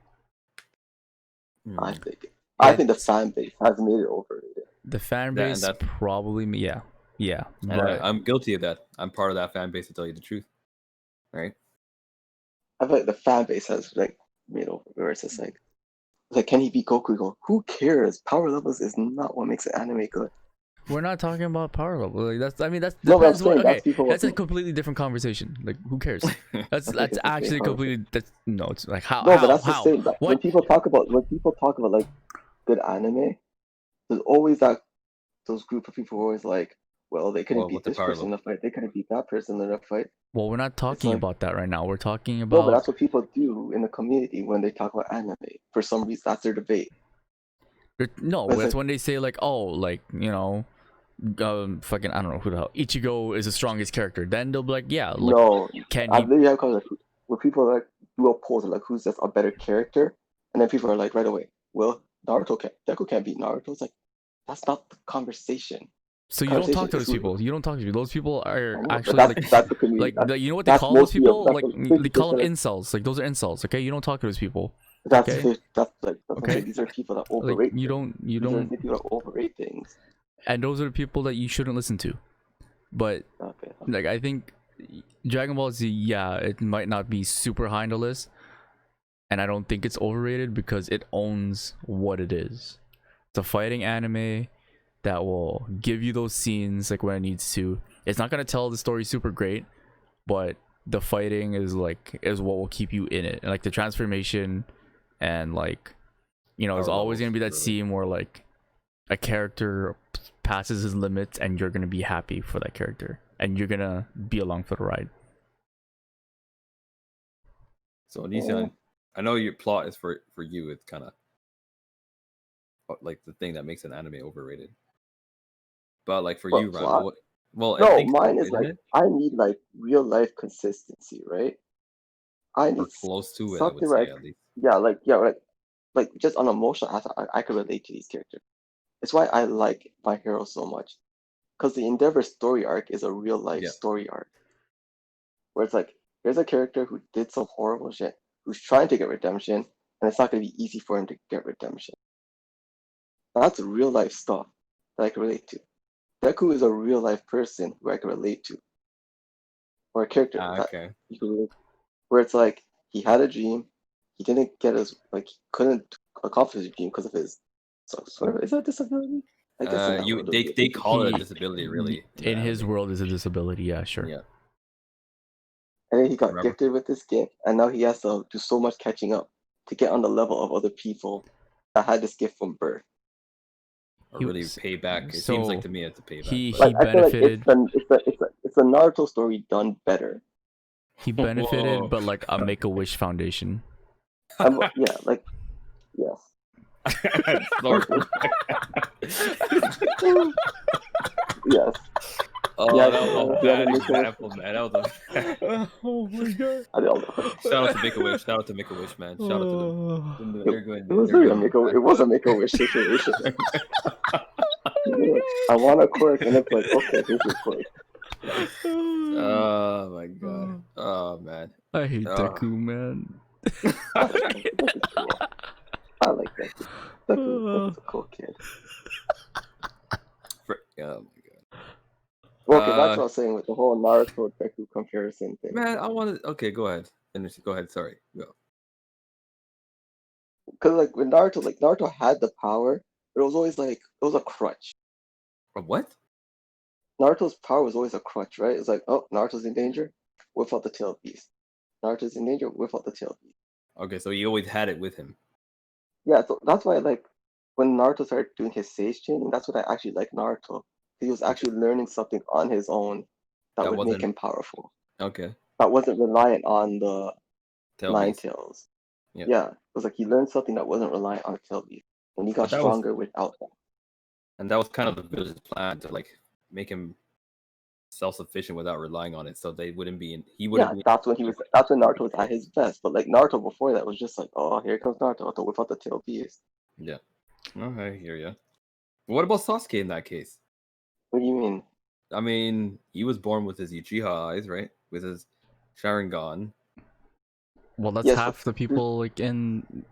I Hmm. think I think the It's fan base has made it overrated. the fan That and base that probably yeah, and but I'm guilty of that. I'm part of that fan base to tell you the truth. right? I feel like the fan base has like made over where it's just like can he beat Goku? You go, who cares? Power levels is not what makes an anime good. We're not talking about power level. Like that's No, but I'm depends what. saying Okay, that's people. that's a completely different conversation. Like who cares? That's That's like it's the same actually conversation. completely. That's no. It's like No, but that's the how same. That when what? people talk about like good anime, there's always those group of people who are always like, well, they couldn't Well, beat with the this power person in level. a fight, they couldn't beat that person in a fight. Well, we're not It's talking like about that right now. We're talking no, but about that's what people do in the community when they talk about anime. For some reason, that's their debate. no. But it's That's like when they say like, oh, like fucking I don't know who the hell Ichigo is the strongest character. Then they'll be like, yeah, like no, can I he? literally have like where people like do a poll like who's just a better character, and then people are like right away, well, Deku can't beat Naruto. It's like that's not the conversation. So you don't Conversation talk to is those people. You don't talk to people. Those people are but actually like that's the community. you know what they That's call those mostly people? that's Like what they call them 50%. incels. Like those are incels. Okay, you don't talk to those people. That's Okay, that's like that's what I'm saying. okay. These are people that Like overrate you things. don't These are the people that overrate things. and those are the people that you shouldn't listen to. But Okay. like I think Dragon Ball Z, yeah, it might not be super high on the list, and I don't think it's overrated because it owns what it is. It's a fighting anime that will give you those scenes like when it needs to. It's not gonna tell the story super great, but the fighting is what will keep you in it. And like the transformation and like there's Power always levels, gonna be that really. scene where like a character passes his limits and you're gonna be happy for that character and you're gonna be along for the ride. So Nissan, I know your plot is for you. It's kind of like the thing that makes an anime overrated. But like for you, But Ryan, plot? well, I No, think mine so, is isn't like it? I need like real life consistency, right? I Or need close to it, I would something where say at least. like just on emotional aspect, I could relate to these characters. It's why I like My Hero so much, because the Endeavor story arc is a real life Yeah. story arc, where it's like here's a character who did some horrible shit, who's trying to get redemption, and it's not going to be easy for him to get redemption. That's real life stuff that I can relate to. Deku is a real life person who I can relate to, or a character that Okay. you can relate, where it's like he had a dream, he didn't get his like he couldn't accomplish his dream because of his sort of is that a disability? I guess in that You world it would be a they call it a He disability, really. in the his anime. world is a disability, yeah, sure. Yeah. and then he got Remember? gifted with this gift, and now he has to do so much catching up to get on the level of other people that had this gift from birth. Or He really was pay back. It so seems like to me it's a payback. he But Like I feel like benefited. it's a Naruto story done better. He benefited, Whoa. but like a Make a Wish Foundation. Yeah, like yes. Sorry. Yes. Oh, Yeah, that was a yeah, bad Make-A-Wish. example, man. That was a... Oh my god. I don't know. Shout out to Make a Wish. Shout out to Make a Wish, man. Shout out to them. It, They're good. it was They're really good. it was a Make-A-Wish situation. I want a quirk, and it's like, okay, here's your quirk. Oh my god. Oh man. I hate Oh. Deku, man. Deku's cool. I like Deku. Deku's a cool kid. Oh my god. Well, okay, back to what I was saying with the whole Naruto Deku comparison thing. Man, I wanted. Okay, go ahead. Finish. Go ahead. Sorry. Go. Because like when Naruto had the power, but it was always like it was a crutch. What? Naruto's power was always a crutch, right? It's like, oh, Naruto's in danger, whip out the tail piece. Naruto's in danger, whip out the tail piece. Okay, so he always had it with him. Yeah, so that's why like when Naruto started doing his sage training, that's what I actually like Naruto. He was actually learning something on his own that would make him powerful. Okay. That wasn't reliant on the Nine Tailbeast. Tails. Yeah. Yeah, it was like he learned something that wasn't reliant on Tailbeast, and he got stronger without that. And that was kind of the villain's plan to like make him self-sufficient without relying on it, so they wouldn't be in. He wouldn't. Yeah, that's when Naruto was at his best. But like Naruto before that was just like, oh, here comes Naruto to whip out the tail piece. Yeah. Oh, I hear you. What about Sasuke in that case? What do you mean? I mean, he was born with his Uchiha eyes, right? With his Sharingan. Well, that's Yes, half the people like in.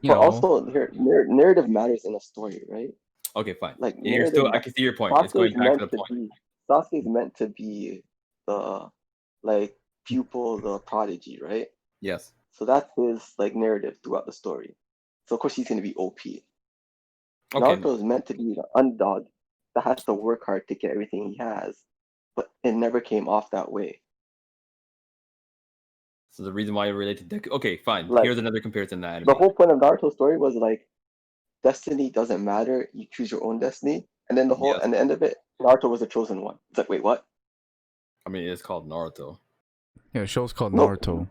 But also, here narrative matters in a story, right? Okay, fine. Like And you're still, I can see your point. It's going back to the point. Sasuke's meant to be the like pupil, the prodigy, right? Yes. So that's his like narrative throughout the story. So of course he's gonna be OP. Okay. Naruto is meant to be the underdog that has to work hard to get everything he has, but it never came off that way. So the reason why you relate to Deku. Okay, fine. Like, Here's another comparison to anime. the whole point of Naruto's story was like destiny doesn't matter, you choose your own destiny. And then Yes. and the end of it, Naruto was the chosen one. It's like, wait, what? I mean, it's called Naruto. Yeah, the show's called No. Naruto.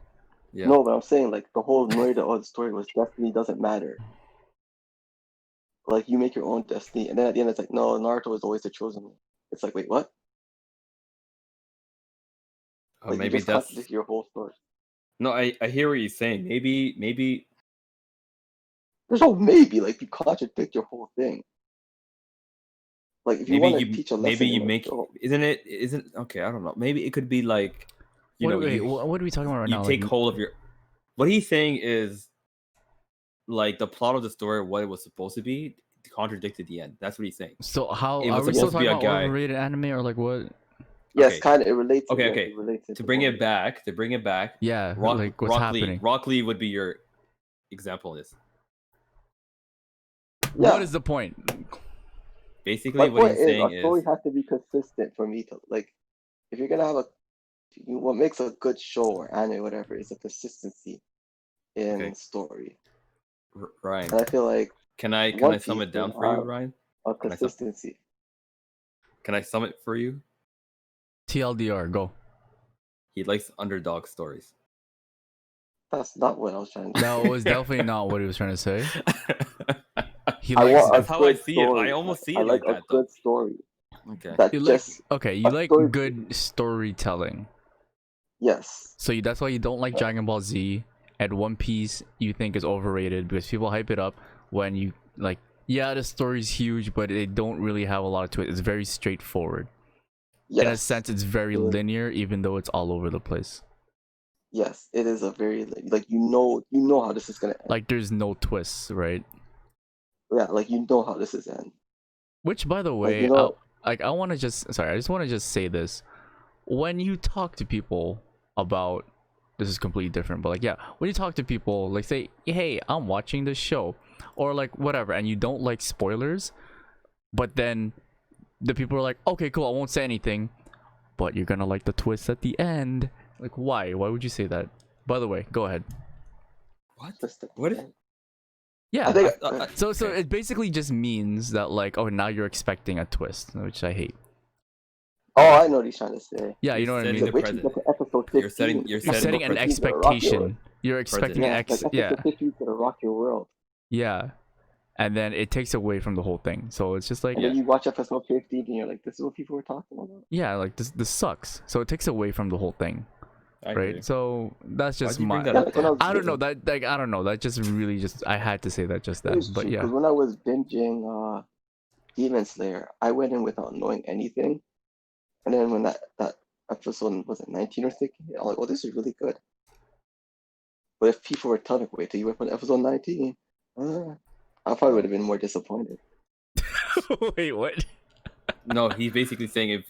Yeah. No, but I'm saying like the whole narrative of the story was destiny doesn't matter. Like you make your own destiny, and then at the end it's like, no, Naruto is always the chosen one. It's like, wait, what? Like you Maybe just that's. contradict your whole story. No, I hear what you're saying. Maybe. There's no maybe. Like you contradict your whole thing. Like if you want to teach a lesson, maybe you like, make. Isn't okay? I don't know. Maybe it could be like. What are we talking about right you now? take Like, hold of your. What he's saying is, like the plot of the story, what it was supposed to be, contradicted the end. That's what he's saying. so how It are was we still supposed to be talking a about guy. overrated anime or like what? yes, Okay. kind of. It relates. Okay, yeah, okay. It relates To bring it back, Yeah, Rock, like what's Rock happening? Lee, Rock Lee would be your example of this. Yeah. What is the point? Basically, My what point he's is, saying a story is, has to be consistent for me to like. If you're gonna have what makes a good show or anime, whatever, is a consistency in Okay. story. Ryan. And I feel like Can I One sum Piece it down will for you, have Ryan? a consistency. Can I sum it for you? TLDR, go. He likes underdog stories. That's not what I was trying to say. That was definitely not what he was trying to say. He I likes want a That's how I good see story. it. I almost see I it like like a that, though. good story. Okay. That you like just you a like story- good storytelling. yes. So that's why you don't like Dragon Ball Z and One Piece you think is overrated because people hype it up when you like yeah the story's huge but they don't really have a lot to it. It's very straightforward. Yes. In a sense it's very Yeah. linear even though it's all over the place. Yes, it is a very like you know how this is gonna end. Like there's no twists, right? Yeah, like you know how this is end. Which by the way, I want to just say this. When you talk to people about this is completely different, but like yeah, when you talk to people like say, hey, I'm watching this show or like whatever and you don't like spoilers, but then the people are like, okay, cool, I won't say anything, but you're gonna like the twist at the end. Like why would you say that? By the way, go ahead. What? Just at the What? end. Yeah, I think so okay. it basically just means that like, oh, now you're expecting a twist, which I hate. I know what he's trying to say. Yeah, you know what I setting mean. the Wait till you present. get to episode 15. You're setting You're setting setting the an present. expectation. You're expecting Yeah, X. like Yeah, episode 15 is gonna rock your world. yeah, and then it takes away from the whole thing. So it's just like And then you watch episode 15 and you're like, this is what people were talking about. yeah, like this sucks. So it takes away from the whole thing, I right? agree. So that's just Why'd you bring my. that up, when though? I I don't know that like I don't know that just really just I had to say that just then. It's But true, yeah, 'cause when I was binging Demon Slayer, I went in without knowing anything. And then when that episode was it 19 or 16, I'm like, oh, this is really good. But if people were telling me, wait till you went for episode 19, I probably would have been more disappointed. wait, what? No, he's basically saying if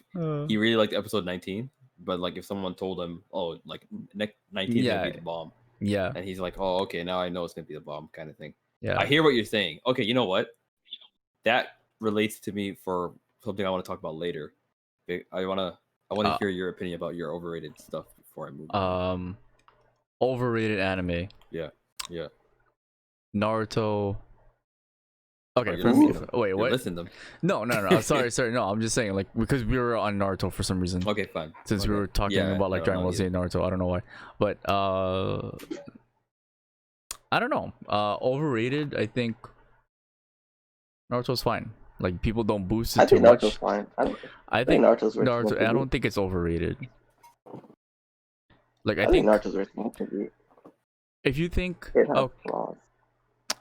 he really liked episode 19, but like if someone told him, oh, like 19 is Yeah. gonna be the bomb, Yeah, and he's like, oh, okay, now I know it's gonna be the bomb, kind of thing. yeah. I hear what you're saying. Okay, you know what? That relates to me for something I want to talk about later. I want to hear your opinion about your overrated stuff before I move on. Overrated anime. Yeah. Naruto. Okay, you're for me. listening to them. Wait, You're what? listening to them. No. Sorry. No, I'm just saying like because we were on Naruto for some reason. Okay, fine. Since we Okay. were talking Yeah, about like I don't Dragon know Ball Z either. and Naruto, I don't know why, but I don't know. Overrated. I think Naruto's fine. Like people don't boost it I too think Naruto's much. fine. I think think Naruto's where it's Naruto. supposed to I be. don't think it's overrated. Like I I think think Naruto's where it's supposed to be. if you think, It has oh, flaws.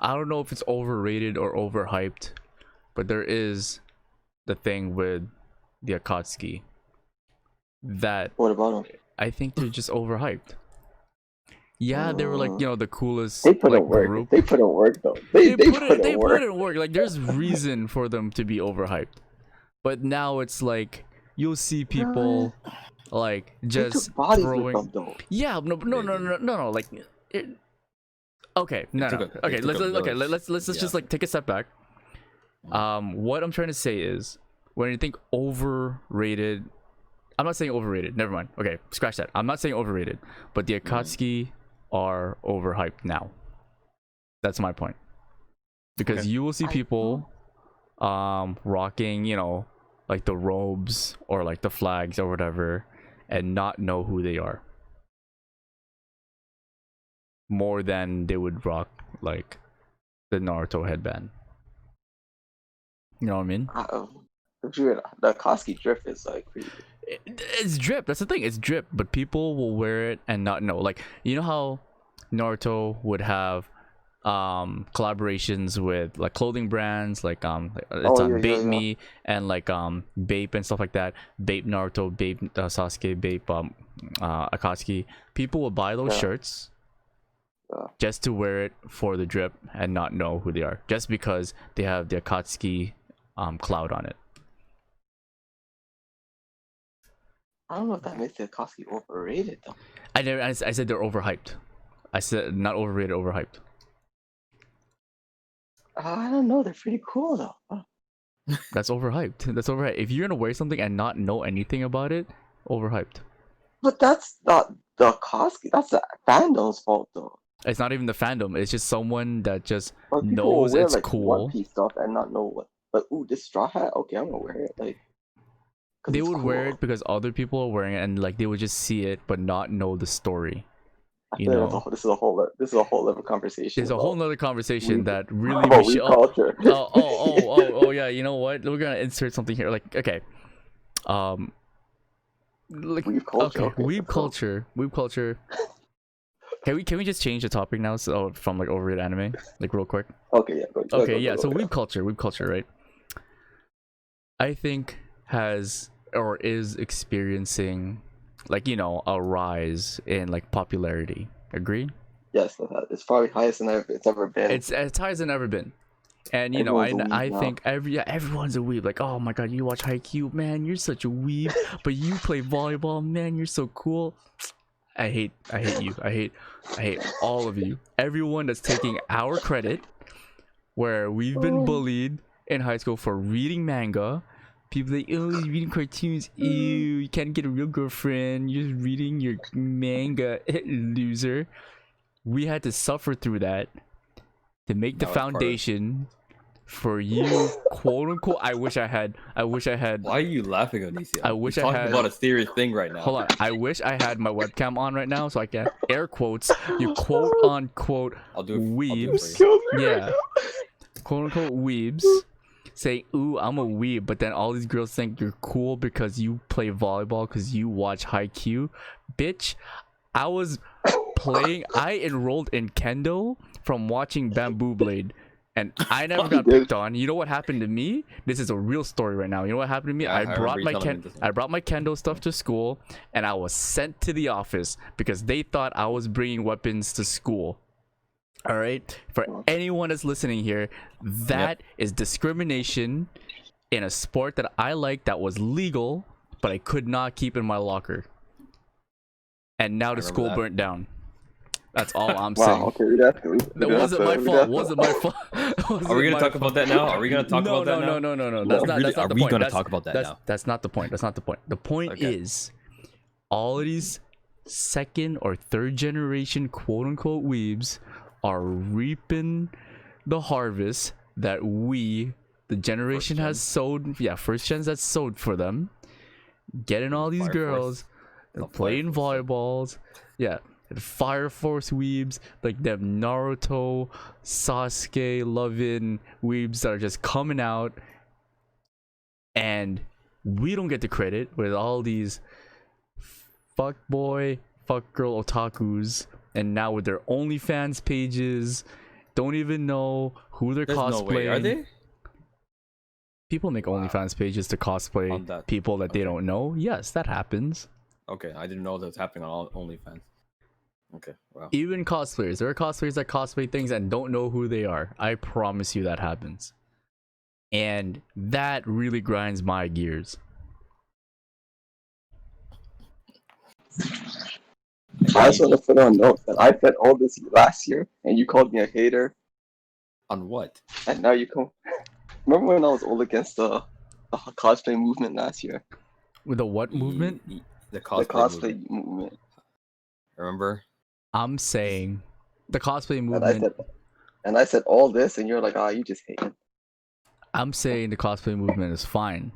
I don't know if it's overrated or overhyped, but there is the thing with the Akatsuki that What about them? I think they're just overhyped. Yeah, they were like, you know, the coolest They put like, in work. group. They put in work though. They put in work. Put in work. Like there's reason for them to be overhyped. But now it's like you'll see people like They just took bodies with throwing. them though. Yeah, no. Like, it, okay, no, took no. a- they Okay, took a okay, village. let's just Yeah. like take a step back. What I'm trying to say is, when you think overrated, I'm not saying overrated. Never mind. Okay, scratch that. I'm not saying overrated, but the Akatsuki are overhyped now. That's my point. Because Okay. you will see people rocking, you know, like the robes or like the flags or whatever, and not know who they are. More than they would rock like the Naruto headband. You know what I mean? The Koski drift is like pretty. It's drip. That's the thing. It's drip, but people will wear it and not know. Like, you know how Naruto would have collaborations with like clothing brands, like it's on Bape Me and like Bape and stuff like that. Bape Naruto, Bape Sasuke, Bape Akatsuki. People will buy those shirts just to wear it for the drip and not know who they are, just because they have the Akatsuki cloud on it. I don't know if that makes the Koski overrated though. I said they're overhyped. I said not overrated, overhyped. I don't know. They're pretty cool though. That's overhyped. That's overhyped. If you're gonna wear something and not know anything about it, overhyped. But that's not the Koski. That's the fandom's fault though. It's not even the fandom. It's just someone that just Like, people knows will wear, it's like, cool. One Piece stuff and not know what. Like, ooh, this straw hat. Okay, I'm gonna wear it. Like, they would cool. wear it because other people are wearing it, and like they would just see it but not know the story. I feel like this is a whole other conversation. It's a whole nother conversation that really about we should. culture. Oh, yeah. You know what? We're gonna insert something here. Like, okay, like weeb culture. Okay, weeb culture. Can we just change the topic now? So from like overrated anime, like real quick. Okay, yeah. So weeb culture, right? I think has or is experiencing like, you know, a rise in like popularity. Agree? Yes, it's probably highest than it's ever been. It's high as it ever been. And you know, I think everyone's a weeb. Like, oh my god, you watch Haikyuu, man, you're such a weeb. But you play volleyball, man, you're so cool. I hate you. I hate all of you. Everyone that's taking our credit, where we've been bullied in high school for reading manga. People like, oh, you're reading cartoons. Ew, you can't get a real girlfriend. You're just reading your manga, loser. We had to suffer through that to make the foundation for you, quote unquote. I wish I had. Why are you laughing, Onicia? I wish You're I talking had about a serious thing right now. Hold on. I wish I had my webcam on right now so I can air quotes. You quote unquote weebs. Yeah. Quote unquote weebs. Say, ooh, I'm a weeb, but then all these girls think you're cool because you play volleyball, because you watch Haikyuu. Bitch, I enrolled in Kendo from watching Bamboo Blade, and I never got picked on. You know what happened to me? This is a real story right now. You know what happened to me? Yeah, I brought my Kendo stuff to school, and I was sent to the office because they thought I was bringing weapons to school. All right, for anyone that's listening here, that is discrimination in a sport that I like, that was legal, but I could not keep in my locker. And now the school burnt down. That's all I'm saying. Okay, that wasn't my fault. Wasn't my fault. Are we gonna talk about that now? Are we gonna talk about that now? No. That's not the point. Are we gonna talk about that now? That's not the point. That's not the point. The point is, all of these second or third generation quote unquote weebs are reaping the harvest that the generation has sowed. Yeah, first gens that sowed for them, getting all these girls playing volleyballs. Yeah, and Fire Force weebs, like them Naruto, Sasuke loving weebs that are just coming out, and we don't get the credit with all these fuck boy, fuck girl otakus. And now with their OnlyFans pages, don't even know who they're cosplaying. No way. Are they? People make OnlyFans pages to cosplay people that they don't know. Yes, that happens. Okay, I didn't know that was happening on OnlyFans. Okay, wow. Even cosplayers. There are cosplayers that cosplay things and don't know who they are. I promise you that happens. And that really grinds my gears. I just want to put on note that I said all this last year, and you called me a hater, On what? and now you come. Remember when I was all against the cosplay movement last year? With the what movement? The The cosplay, cosplay movement. movement. Remember? I'm saying the cosplay And I said all this, and you're like, you just hate it. I'm saying the cosplay movement is fine.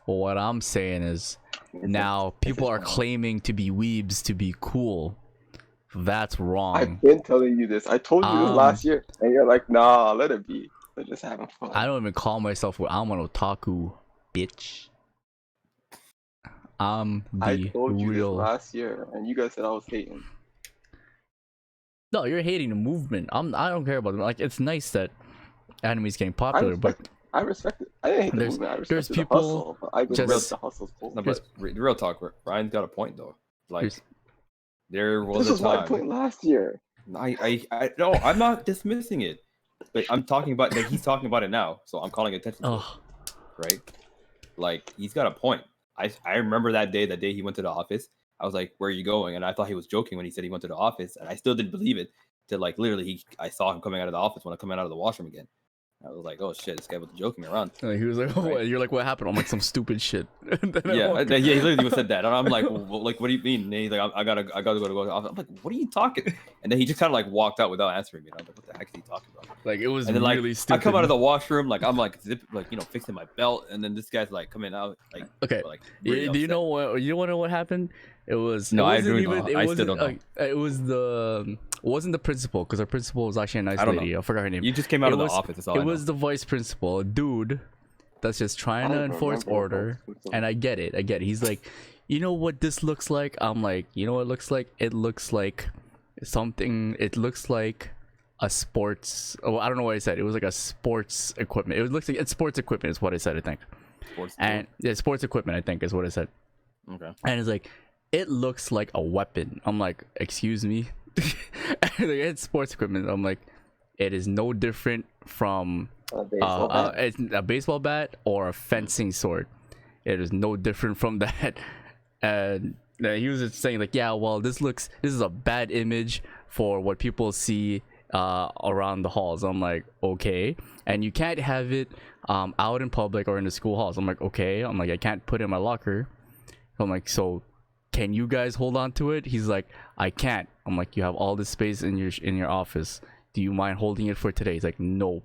But what I'm saying is now people are claiming to be weebs to be cool. That's wrong. I've been telling you this. I told you this last year, and you're like, nah, let it be. They're just having fun. I don't even call myself I'm an otaku, bitch. I told you real. this last year, and you guys said I was hating. No, you're hating the movement. I don't care about them. Like, it's nice that anime's getting popular, but I respect it. I didn't hate the movement. I respect the hustle, but I just the hustle's cool. No, but real talk, Ryan's got a point though. Like, there was this a was time. my point last year. I no, I'm not dismissing it, but I'm talking about that. He's talking about it now, so I'm calling attention to it, right? Like, he's got a point. I remember that day he went to the office. I was like, "Where are you going?" And I thought he was joking when he said he went to the office, and I still didn't believe it. Till like literally, I saw him coming out of the office when I come out of the washroom again. I was like, "Oh shit, this guy was joking around." He was like, "Oh, right? You're like, what happened?" I'm like, "Some stupid shit." Yeah, he literally said that, and I'm like, well, "Like, what do you mean?" And he's like, I gotta go to the office. I'm like, "What are you talking?" And then he just kind of like walked out without answering me. And I'm like, "What the heck is he talking about?" Like, it was and then, really like, stupid. I come out of the washroom, like I'm like fixing my belt, and then this guy's like coming out, like, okay. Like, really do you know what? You want to know what happened? It was no, I do know. I still don't know. It was it wasn't the principal, because our principal was actually a nice lady. I forgot her name. You just came out of the office. That's all it was the vice principal, a dude that's just trying to enforce order. And I get it. He's like, you know what this looks like? I'm like, you know what it looks like? It looks like something. It looks like a sports. Oh, I don't know what I said. It was like a sports equipment. It looks like it's sports equipment is what I said, I think. Sports equipment, I think, is what I said. Okay. And it's like, it looks like a weapon. I'm like, excuse me. It's sports equipment. I'm like, it is no different from it's a baseball bat or a fencing sword. It is no different from that. And he was just saying like, yeah, well, this is a bad image for what people see around the halls. I'm like, okay. And you can't have it out in public or in the school halls. I'm like, okay. I'm like, I can't put it in my locker. I'm like, so can you guys hold on to it? He's like, I can't. I'm like, you have all this space in your office. Do you mind holding it for today? He's like, no.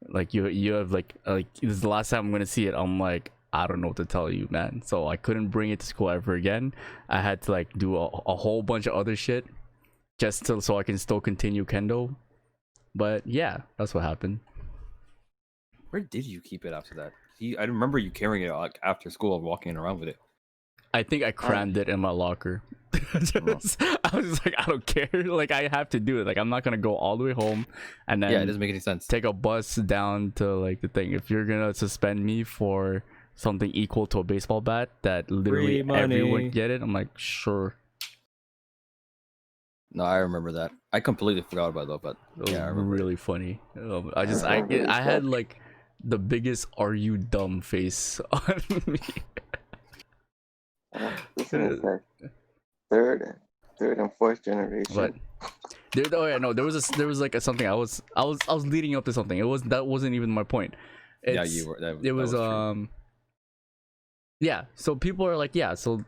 Like, you have like this is the last time I'm gonna see it. I'm like, I don't know what to tell you, man. So I couldn't bring it to school ever again. I had to like do a whole bunch of other shit just so I can still continue kendo. But yeah, that's what happened. Where did you keep it after that? I remember you carrying it like after school, walking around with it. I think I crammed it in my locker. I was just like, I don't care. Like, I have to do it. Like, I'm not gonna go all the way home and then it doesn't make any sense. Take a bus down to like the thing. If you're gonna suspend me for something equal to a baseball bat that literally everyone get it, I'm like, sure. No, I remember that. I completely forgot about that, but it was really funny. I had like the biggest "Are you dumb?" face on me. This is like third and fourth generation. But there was like something I was leading up to something. That wasn't even my point. You were. Yeah. So people are like, yeah. So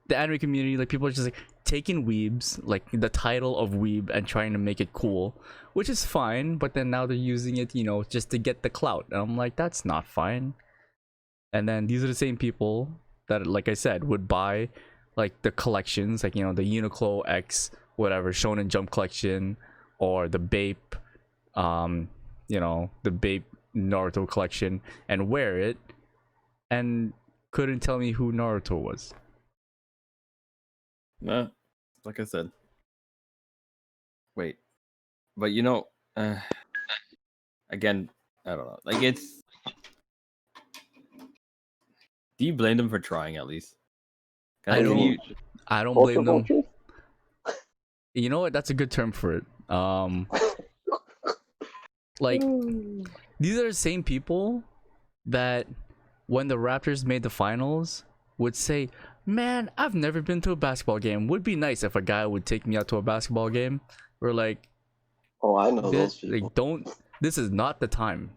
the anime community, like, people are just like taking weebs, like the title of weeb, and trying to make it cool, which is fine. But then now they're using it, just to get the clout. And I'm like, that's not fine. And then these are the same people that, like I said, would buy like the collections, like, the Uniqlo X whatever Shonen Jump collection, or the Bape the Bape Naruto collection, and wear it and couldn't tell me who Naruto was. Nah, like I said. Wait. But again, I don't know. Like, it's, do you blame them for trying at least? I don't blame them. You know what? That's a good term for it. Like, these are the same people that when the Raptors made the finals would say, Man, I've never been to a basketball game. Would be nice if a guy would take me out to a basketball game. Or like, Oh, I know those this, people. like, don't. This is not the time.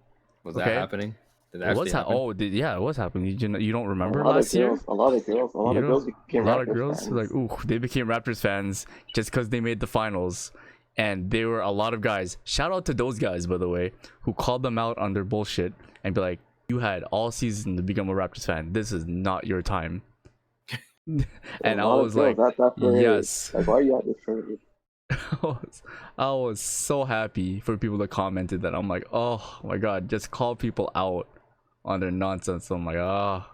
Was Okay. that happening? Did that It was actually happen? yeah, it was happening. You don't remember a lot last of year? girls, a lot of You know, girls became a lot of Raptors girls fans. like, ooh, they became Raptors fans just because they made the finals, and they were a lot of guys. Shout out to those guys, by the way, who called them out on their bullshit and be like, "You had all season to become a Raptors fan. This is not your time." And a I lot was of girls like, at that parade. yes. Like, why are you at this parade? I was so happy for people that commented that. I'm like, oh my god, just call people out on their nonsense. I'm like, ah.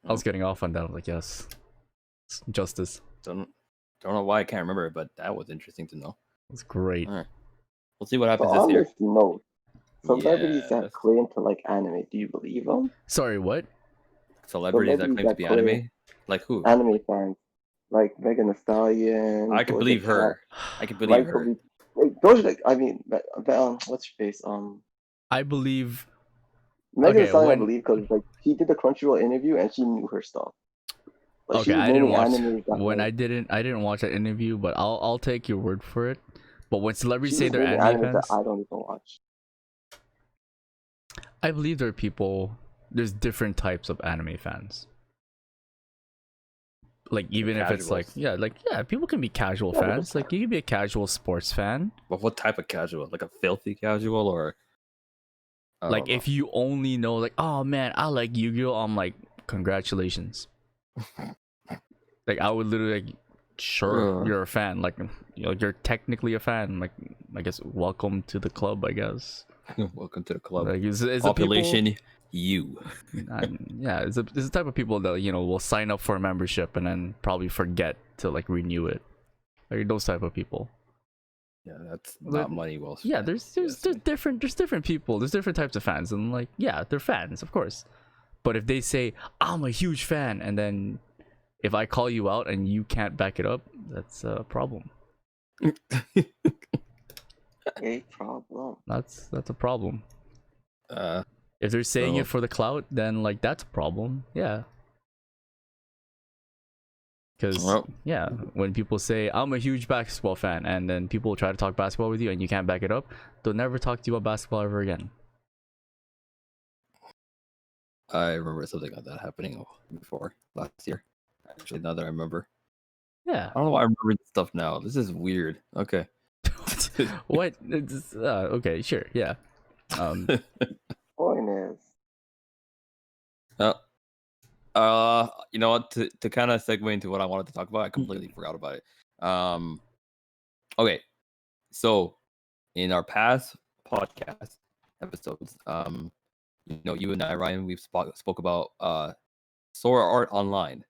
I was getting off on that. I'm like, yes, it's justice. Don't know why I can't remember it, but that was interesting to know. It's great. All right. We'll see what So happens on this year. this note, celebrities Yeah, that claim to like anime, do you believe them? Sorry, what? celebrities that claim to be anime, like who? Anime fans, like Megan Thee Stallion. I could Doja believe Cat, her. I could believe Michael her. Like Doja, I mean, what's your face? I believe. Megan Thee Okay, Stallion, I when- believe, because like she did the Crunchyroll interview and she knew her stuff. Like, she Okay, was I didn't naming watch animes that, when like, I didn't watch that interview, but I'll take your word for it. But when she celebrities say was they're naming anime animes that fans, I don't even watch. I believe there are people. There's different types of anime fans. Like even if it's like Casuals. people can be casual Yeah, fans. Like you can be a casual sports fan. But what type of casual? Like a filthy casual, or I Like don't know. if you only know like, oh man, I like Yu-Gi-Oh, I'm like, congratulations. Like I would literally like, sure, you're a fan. Like you're technically a fan. Like I guess welcome to the club, I guess. Welcome to the club. Like it's Population, you. yeah, it's the type of people that will sign up for a membership and then probably forget to like renew it. Like those type of people. Yeah, that's not money well spent. Yeah, there's different people. There's different types of fans, and like yeah, they're fans, of course. But if they say I'm a huge fan, and then if I call you out and you can't back it up, that's a problem. A problem. That's a problem. If they're saying so- it for the clout, then like that's a problem. Yeah. Because yeah, when people say I'm a huge basketball fan, and then people try to talk basketball with you and you can't back it up, they'll never talk to you about basketball ever again. I remember something like that happening before last year. Actually, now that I remember. Yeah. I don't know why I remember this stuff now. This is weird. Okay. What? Okay, sure, yeah. Point is, You know what? To kind of segue into what I wanted to talk about, I completely forgot about it. Okay, so in our past podcast episodes, you and I, Ryan, we've spoke about Sora Art Online.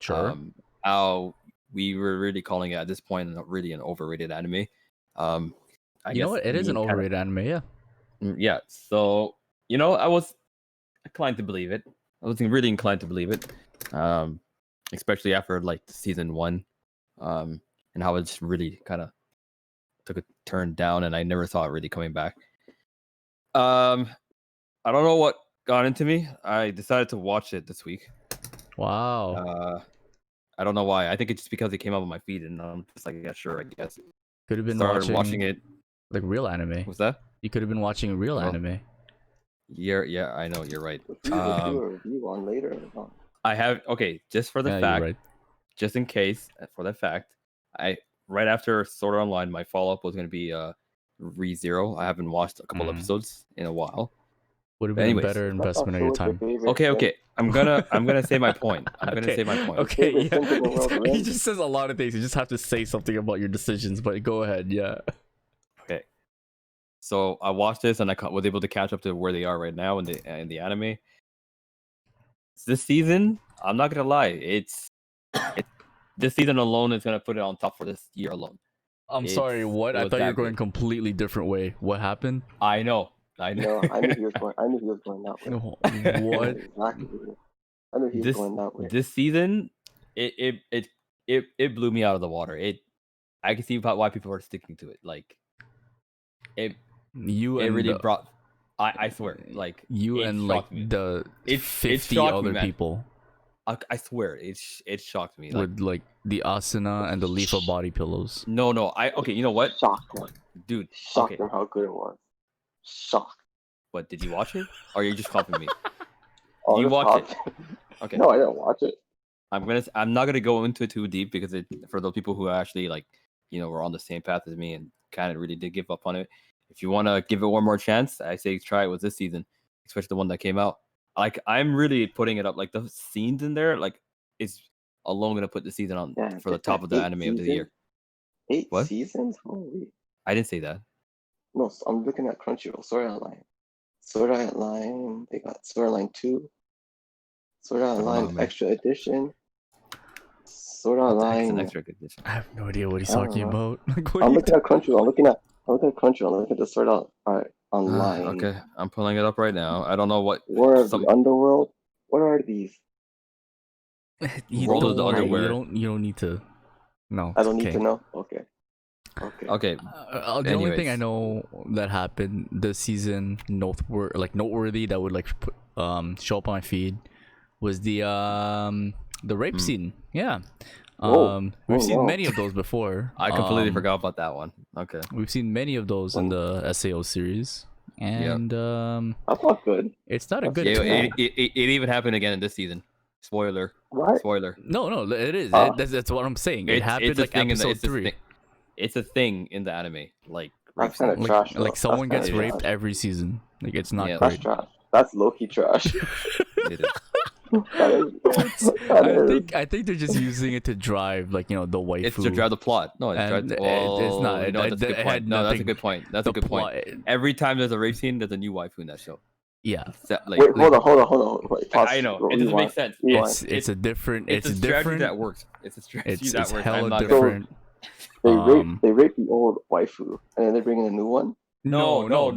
Sure. How we were really calling it at this point really an overrated anime. You know what? It is an overrated anime, yeah. Yeah. So I was inclined to believe it. I was really inclined to believe it, especially after like season 1, and how it just really kind of took a turn down, and I never saw it really coming back. I don't know what got into me. I decided to watch it this week. Wow. I don't know why. I think it's just because it came up on my feed, and I'm just like, yeah, sure, I guess. Could have been Started watching it. like real anime. What's that? You could have been watching real anime. Yeah, I know, you're right. we'll do a review on later. I have just for the Yeah, fact, you're right. just in case, for that fact, right after Sword Art Online, my follow up was going to be ReZero. I haven't watched a couple episodes in a while. Would have been anyways, a better investment of your time. Okay. I'm gonna say my point. I'm gonna say my point. Okay, Favorite yeah. sentence in the world, He right? just says a lot of things. You just have to say something about your decisions, but go ahead, yeah. Okay. So I watched this and I was able to catch up to where they are right now in the anime. This season, I'm not gonna lie, this season alone is gonna put it on top for this year alone. I'm sorry, what? I was thought you were that going good. completely different way. What happened? I know. No, I knew he was going. I knew he was going that way. What? Exactly. I knew he was going that way. This season, it blew me out of the water. I can see why people are sticking to it. Like it really brought. I swear, like you and like me. the It 50 shocked other me, man. people. I swear, it shocked me. Like, with like the asana and the leaf of body pillows. no, okay, you know what, Shocked him. dude? Shocked Okay, him how good it was. Shocked. what did you watch it, or are you just copying me? Oh, You just watched it? shocked. Okay, No, I didn't watch it. I'm not gonna go into it too deep because for those people who actually like, were on the same path as me and kind of really did give up on it. If you want to give it one more chance, I say try it with this season, especially the one that came out. Like, I'm really putting it up. Like, the scenes in there, like, it's alone gonna put the season on for the it's top of the 8 anime of the seasons? year. 8 What? seasons? Holy. I didn't say that. No, so I'm looking at Crunchyroll. Sword Art Online. Sword Art Online. They got Sword Art Online 2. Sword Art I don't know, Online man. Extra Edition. Sword Art What the heck's an Online. extra edition? I have no idea what he's I don't talking know. about. Like, what I'm are you looking at Crunchyroll. I'm looking at Crunchyroll. I'm looking at the Sword Art Online. Okay, I'm pulling it up right now. I don't know what. War of some- the Underworld. What are these? You World don't of the worry, Underwear. You don't need to. No. I don't it's need to okay. know. Okay. Okay. Okay, The only thing I Anyways. know that happened this season, noteworthy that would like show up on my feed, was the rape scene. Yeah. Whoa. We've Oh, seen no. many of those before. I completely Um, forgot about that one. Okay. We've seen many of those in the SAO series, and That's not good. it's not a That's good Yeah, tool. it even happened again in this season. Spoiler. Why? Spoiler. No, it is. Huh? That's what I'm saying. It happened a like thing episode it's a 3. thing. It's a thing in the anime. Like, rape That's kind of scenes. trash. though. Like someone That's gets kinda raped trash. every season. Like, it's not Yeah, That's great. trash. That's low-key trash. It is. I think they're just using it to drive, like, the waifu. It's to drive the plot. No, it's And drive. it's not. No, that's a good It had point. No, that's a nothing- good point. That's a the good point. plot- Every time there's a rape scene, there's a new waifu in that show. Yeah, Like, Wait, hold on. Wait, pause. I know it doesn't make sense. Rewind. it's a different. It's a strategy different. that works. It's a strategy It's that works. hella I'm not different. They rape the old waifu, and then they bring in a new one. No,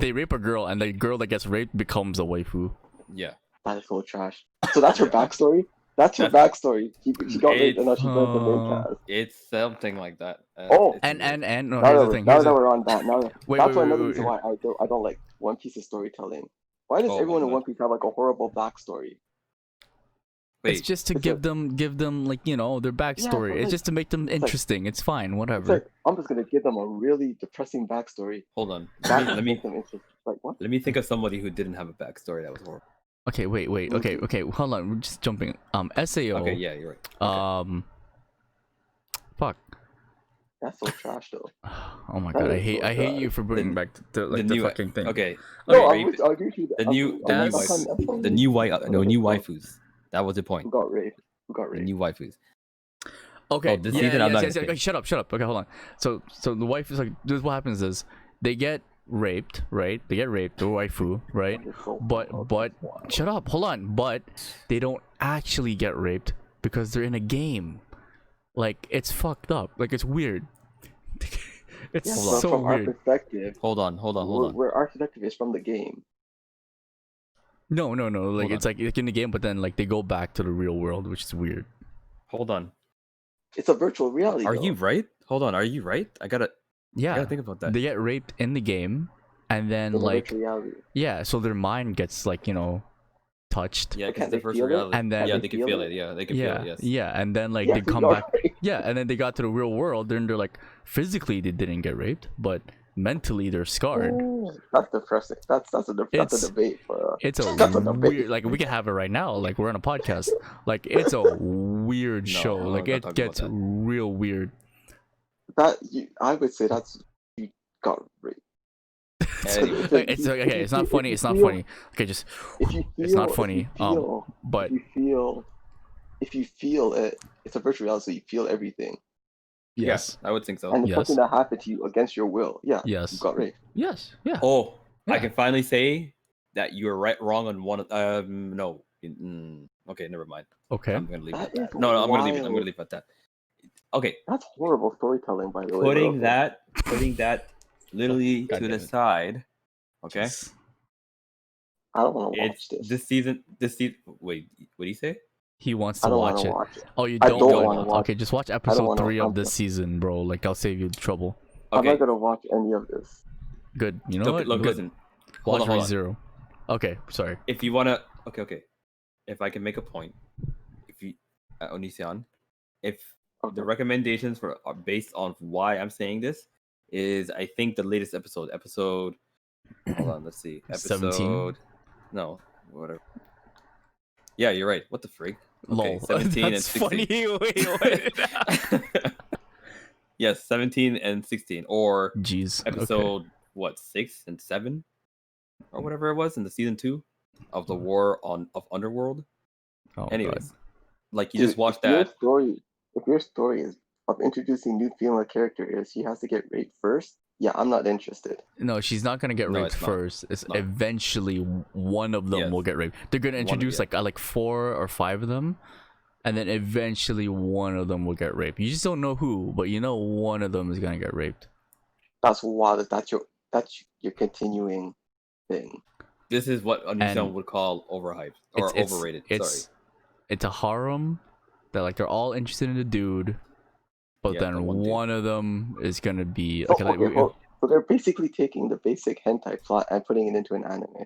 They rape a girl, and the girl that gets raped becomes a waifu. Yeah. That is so trash. So that's her backstory. That's her backstory. She got raped, and now she's going to the main cast. It's something like that. Oh. It's And no, Now here's that, the thing. now Here's that the, we're on that, wait, that's wait, another wait, reason wait. why I don't like One Piece's storytelling. Why does Oh my everyone in God. One Piece have like a horrible backstory? Wait, It's just to It's give them like, their backstory. but It's like- just to make them interesting. It's fine, It's whatever. like I'm just gonna give them a really depressing backstory. hold on. That Let would me make them interesting. Like what? let me think of somebody who didn't have a backstory that was horrible. Okay, wait. Okay, hold on. We're just jumping. SAO. Okay, yeah, you're right. Okay. Fuck. That's so trash though. Oh my That god, I is hate so you trash. for bringing back the new fucking thing. Okay. No, Okay, I'll agree with you. the new waifus. That was the point. Who got raped? The new waifus. Okay. Oh, this season I'm not gonna Okay, say. shut up. Okay, hold on. So the wife is like, this. What happens is they get raped, right? They get raped, the waifu, right? But shut up, hold on. But they don't actually get raped because they're in a game. Like, it's fucked up. Like, it's weird. It's Yeah, Hold on. so so from our weird. perspective, Hold on. where our perspective is from the game. No. Like, Hold it's like in the game, but then like they go back to the real world, which is weird. Hold on. It's a virtual reality. Are though. you right? Hold on. Are you right? I gotta Yeah. think about that. They get raped in the game, and then In a like, virtual reality? yeah, so their mind gets like, touched. Yeah, But because can't the they first feel it? reality. And then- yeah, Can they they can feel feel it? it. Yeah, they can Yeah, feel it. Yes. yeah, and then like Yeah, they so come you're back. right. Yeah, and then they got to the real world. Then they're like, physically they didn't get raped, but mentally they're scarred. Ooh, that's depressing. That's a It's- debate for. It's a That's a debate. weird. Like, we can have it right now. Like, we're on a podcast. Like, it's a weird No, show. I'm Like, not it talking gets about that. real weird. I would say that's you got raped. Anyways. Like, it's okay. It's not funny. It's not funny. Okay, just. If you feel, It's not funny. But if you feel it, it's a virtual reality. So you feel everything, yes, I would think so. and it's Yes. something that happened to you against your will. Yeah, yes, you got raped. yes, yeah. Oh, I Yeah. can finally say that you were wrong on one. No. Okay, never mind. Okay. I'm gonna leave it That at that. is No, I'm gonna leave it. I'm wild. gonna leave it at that. Okay, That's horrible storytelling, by the way. putting but okay. that literally God to the damn it. side. Okay, Yes. I don't want to watch it's this. this season. Wait, what do you say? He wants I to don't watch want to it. watch it. Oh, you I don't, don't want wanna to? watch Okay, just watch episode wanna- 3 of I'm- this season, bro. Like, I'll save you the trouble. I'm Okay, not gonna watch any of this. Good. You know what? look, Good. listen. Hold Watch on, hold on. ReZero. Okay, sorry. If you wanna, okay. If I can make a point, Onision, if the Okay. recommendations are based on why I'm saying this, is I think the latest episode. Hold on, let's see. 17? No, whatever. Yeah, you're right. What the freak? Okay, Lol. 17 and That's 16. funny. Wait. Yes, 17 and 16, or Jeez. Okay. episode 6 and 7, or whatever it was in the season 2 of the War of Underworld. Oh, Anyways, like you Dude, just watched if your that. story is of introducing new female character is she has to get raped first, yeah, I'm not interested. God. No, she's not gonna get No, raped it's not. first. It's not. eventually one of them Yes. will get raped. They're gonna introduce yeah. like 4 or 5 of them, and then eventually one of them will get raped. You just don't know who, but you know one of them is gonna get raped. That's wild. That's your continuing thing. This is what Onision And would call overhyped or overrated. Sorry. It's a harem that like they're all interested in the dude, but Yeah, then the one one dude. of them is gonna be So, okay. Like, so they're basically taking the basic hentai plot and putting it into an anime.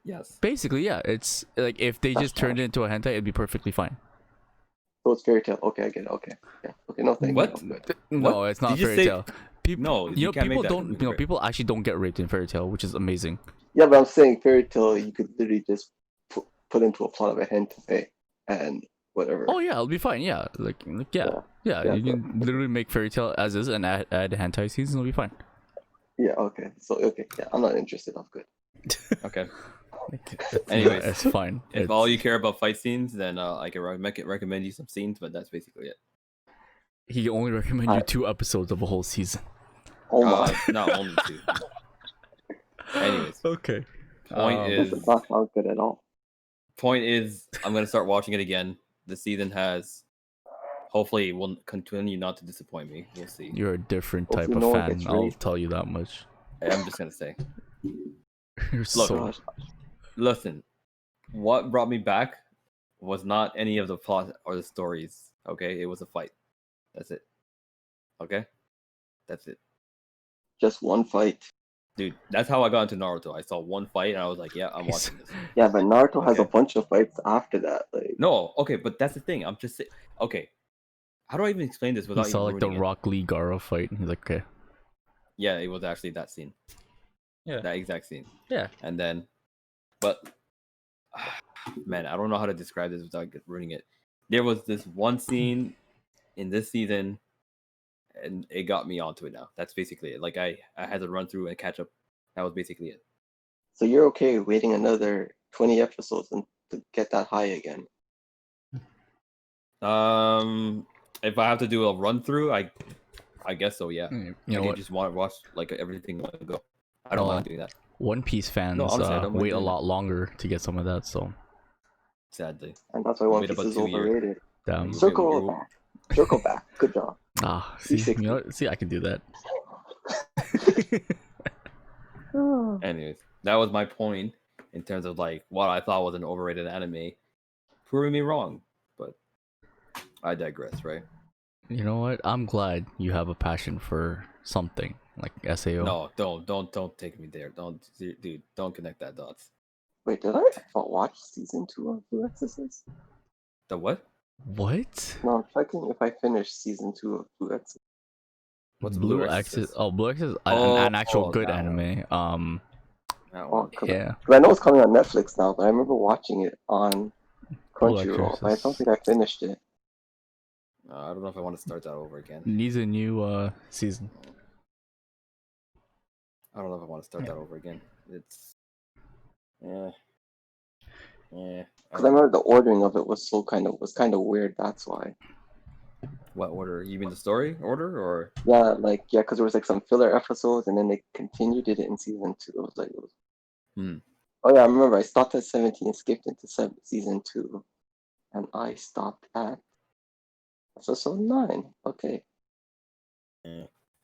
Yes. basically, yeah. It's like if they That's just turned it trash. into a hentai, it'd be perfectly fine. So it's fairy tale. Okay, I get it. Okay, yeah. Okay, no thank What? you. I'm good. No, What? it's not Did you fairy say- tale. People, No, you you know, can't make people that don't. conclusion, You know, right? people actually don't get raped in fairy tale, which is amazing. Yeah, but I'm saying fairy tale you could literally just put into a plot of a hentai and whatever. Oh yeah, it'll be fine. Yeah, yeah. Yeah, You can literally make fairy tale as is and add hentai scenes, and it'll be fine. Yeah, okay. So okay, yeah, I'm not interested. I'm good. Okay. Anyways, Anyways, it's fine. If all you care about fight scenes, then I can recommend you some scenes, but that's basically it. He can only recommend you 2 episodes of a whole season. Oh my. Not only 2. Anyways, Okay. point This is, does not sound good at all. I'm gonna start watching it again. The season hopefully will continue not to disappoint me. We'll see. You're a different type Hopefully of no one fan. gets I'll raped. tell you that much. I'm just gonna say, You're Look, so. Gosh. listen, what brought me back was not any of the plot or the stories. Okay, it was a fight. That's it. Okay, that's it. Just one fight. Dude, that's how I got into Naruto. I saw one fight and I was like, yeah, I'm watching this. Yeah, but Naruto has a Okay. bunch of fights after that. Like, No, okay, but that's the thing. I'm just saying. Okay, how do I even explain this He without saw even like the ruining it? Rock Lee Gara fight, and he's like, okay. Yeah, it was actually that scene. Yeah. That exact scene. Yeah. And then, but man, I don't know how to describe this without ruining it. There was this one scene in this season, and it got me onto it now. That's basically it. Like I had to run through and catch up. That was basically it. so you're okay waiting another 20 episodes and to get that high again? If I have to do a run through, I guess so. Yeah. You I know can what? just want to watch like everything in one go. I don't Well, mind doing that. One Piece fans honestly, I don't mind wait a doing lot longer to get some of that. So Sadly. And that's why One Wait Piece about is 2 years. overrated. damn. You- Circle you- back. Circle back. Good job. See, 360. you know, see, I can do that. Anyways, that was my point in terms of like what I thought was an overrated anime, proving me wrong. But I digress, right? You know what? I'm glad you have a passion for something like SAO. No, don't take me there. Dude, don't connect that dots. Wait, did I watch season 2 of FlipXS? The what? What? No, I'm checking if I finished season 2 of FlipXS. What's Blue X is Blue X is Oh, an actual good that one. anime. That Oh, one. Yeah. Because I know it's coming on Netflix now, but I remember watching it on Blue Crunchyroll, but I don't Exorcist. think I finished it. I don't know if I want to start that over again. Needs a new season. I don't know if I want to start that over again. It's yeah. Because I remember the ordering of it was kind of weird. That's why. What order? You mean the story order or? Yeah, because there was like some filler episodes, and then they continued it in season 2. It was. Oh yeah, I remember. I stopped at 17 and skipped into season 2, and I stopped at episode 9. Okay. Yeah,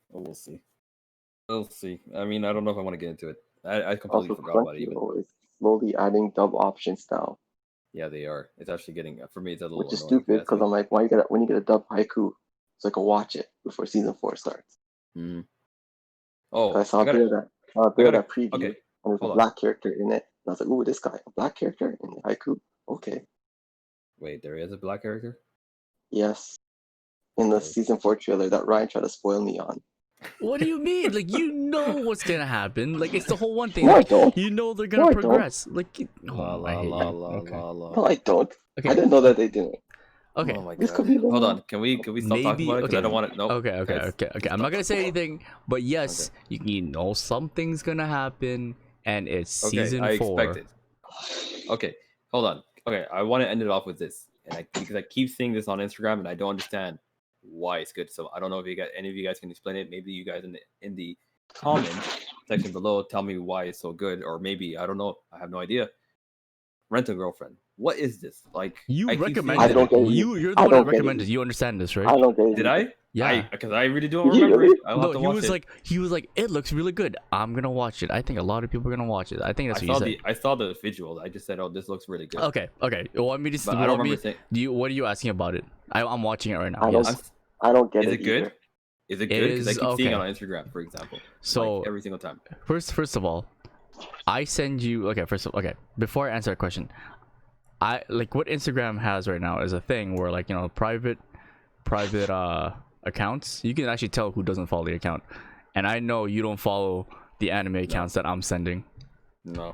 we'll see. We'll see. I mean, I don't know if I want to get into it. I completely Also, forgot about it. Even. Crunchyroll is slowly adding dub options now, Yeah, they are. It's actually getting for me. It's a little which is annoying, stupid because I'm like, when you get a dub haiku, so I can watch it before season 4 starts. Oh, I saw a bit of that preview, okay. and there's a Hold on. black character in it. And I was like, ooh, this guy, a black character in the haiku? Okay. Wait, there is a black character? Yes. In the season 4 trailer that Ryan tried to spoil me on. What do you mean? Like, you know what's gonna happen. Like, it's the whole one thing. No, I Like, don't. you know they're No, gonna I don't. progress. Like, La I la hate la you. la Okay. la la. No, I don't. Okay. I didn't know that they didn't. Okay. Oh my This god. could be the Hold one. on. Can we stop talking Maybe. about it? Because Okay. I don't want to. Nope. Okay. Guys, I'm not gonna say anything, but yes, Okay. you know something's gonna happen, and it's Okay, season I 4. expect it. Okay, hold on. Okay, I want to end it off with this, because I keep seeing this on Instagram and I don't understand why it's good. So I don't know if any of you guys can explain it. Maybe you guys in the comment section below tell me why it's so good, or maybe I don't know. I have no idea. Rent a Girlfriend. What is this? Like, You I keep seeing recommended I don't it. get it. You're the I one that don't get it. recommended. You understand this, right? I don't get it. Did either. I? Yeah. Because I really don't Did you remember. really? I'll have No, to he watch was it. like, it looks really good. I'm gonna watch it. I think a lot of people are gonna watch it. I think that's what you said. I saw the visuals. I just said, "Oh, this looks really good." Okay. You want me to? But I don't remember saying. What are you asking about it? I'm watching it right now. I don't- Yes. I don't get Is it. it good? Either. Is it good? Because I is- keep seeing it okay. on Instagram, for example. So like, every single time. first of all, I send you. Okay. Before I answer that question, I like what Instagram has right now is a thing where, like, you know, private accounts. You can actually tell who doesn't follow the account, and I know you don't follow the anime accounts that I'm sending. No,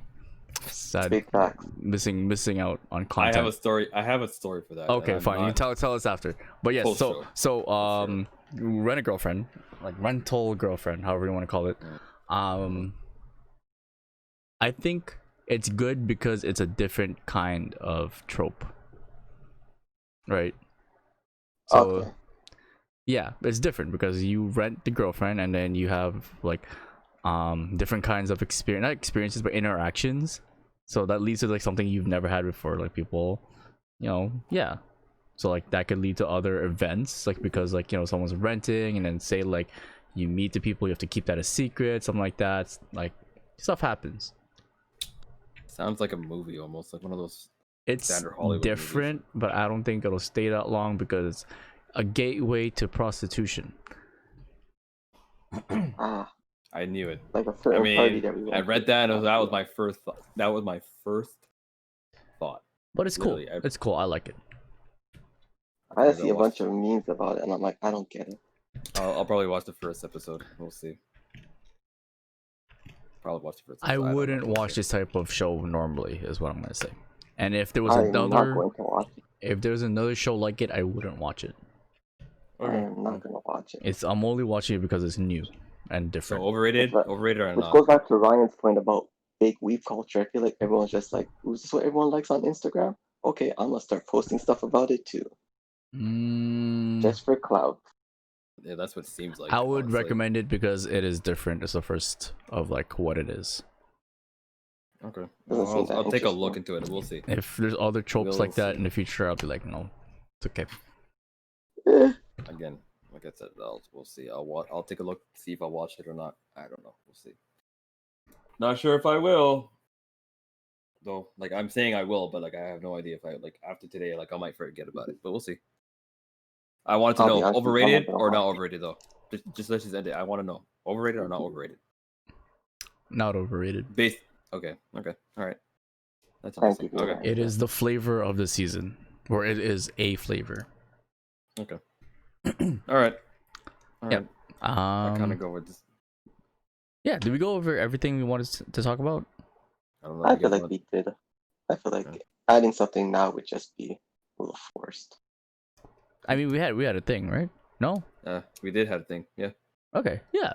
Sad. Big facts. Missing out on I content. have a story. I have a story for that. Okay, and I'm fine. You not- tell us after. But yes, Post so show. rent a girlfriend, like rental girlfriend, however you want to call it. I think it's good because it's a different kind of trope, right? So Okay. yeah, it's different because you rent the girlfriend and then you have like different kinds of not experiences but interactions. So that leads to like something you've never had before, like people, you know, yeah. So like that could lead to other events, like because like, you know, someone's renting and then say like you meet the people, you have to keep that a secret, something like that. Like stuff happens. Sounds like a movie almost, like one of those. It's Standard Hollywood different, but I don't think it'll stay that long because it's a gateway to prostitution. Ah, I knew it. like a certain I party mean, that we went I to. read that, and that was my first. That was my first thought. But it's cool. Literally, It's cool. I like it. I I've see a watched- bunch of memes about it, and I'm like, I don't get it. I'll probably watch the first episode. We'll see. Probably watch the first. I Episode. don't know. wouldn't We'll watch see. this type of show normally, is what I'm gonna say. And if there was I'm not another, going to watch it. if there's another show like it, I wouldn't watch it. I Okay. am not going to watch it. I'm only watching it because it's new and So different. overrated, But- overrated or Which not? goes back to Ryan's point about big weep culture. I feel like everyone's just like, "Is this what everyone likes on Instagram? Okay, I'm gonna start posting stuff about it too, just for clout." Yeah, that's what it seems like. I would honestly. recommend it because it is different. It's the first of like what it is. Okay, Doesn't seem that I'll take a look interesting. into it, and we'll see. If there's other tropes We'll like that see. in the future, I'll be like, no, it's okay. Eh, Again, like I said, we'll see. I'll take a look, see if I watch it or not. I don't know. We'll see. Not sure if I will. Though, like I'm saying I will, but like I have no idea if I like after today, like I might forget about it. But we'll see. I wanted to I'll be know honest with you, I'm overrated not gonna or not watch it. overrated though. Just let's just end it. I want to know overrated or not overrated. Not overrated. Based. Okay. All right. That's Thank interesting. you. Okay. It is the flavor of the season, or it is a flavor. Okay. All right. All Yep. right. I kind of Um, go with this. yeah. Did we go over everything we wanted to talk about? I don't know. I if you feel guys like want- we did. I feel like Okay. adding something now would just be a little forced. I mean, we had a thing, right? No. we did have a thing. Yeah. Okay. Yeah.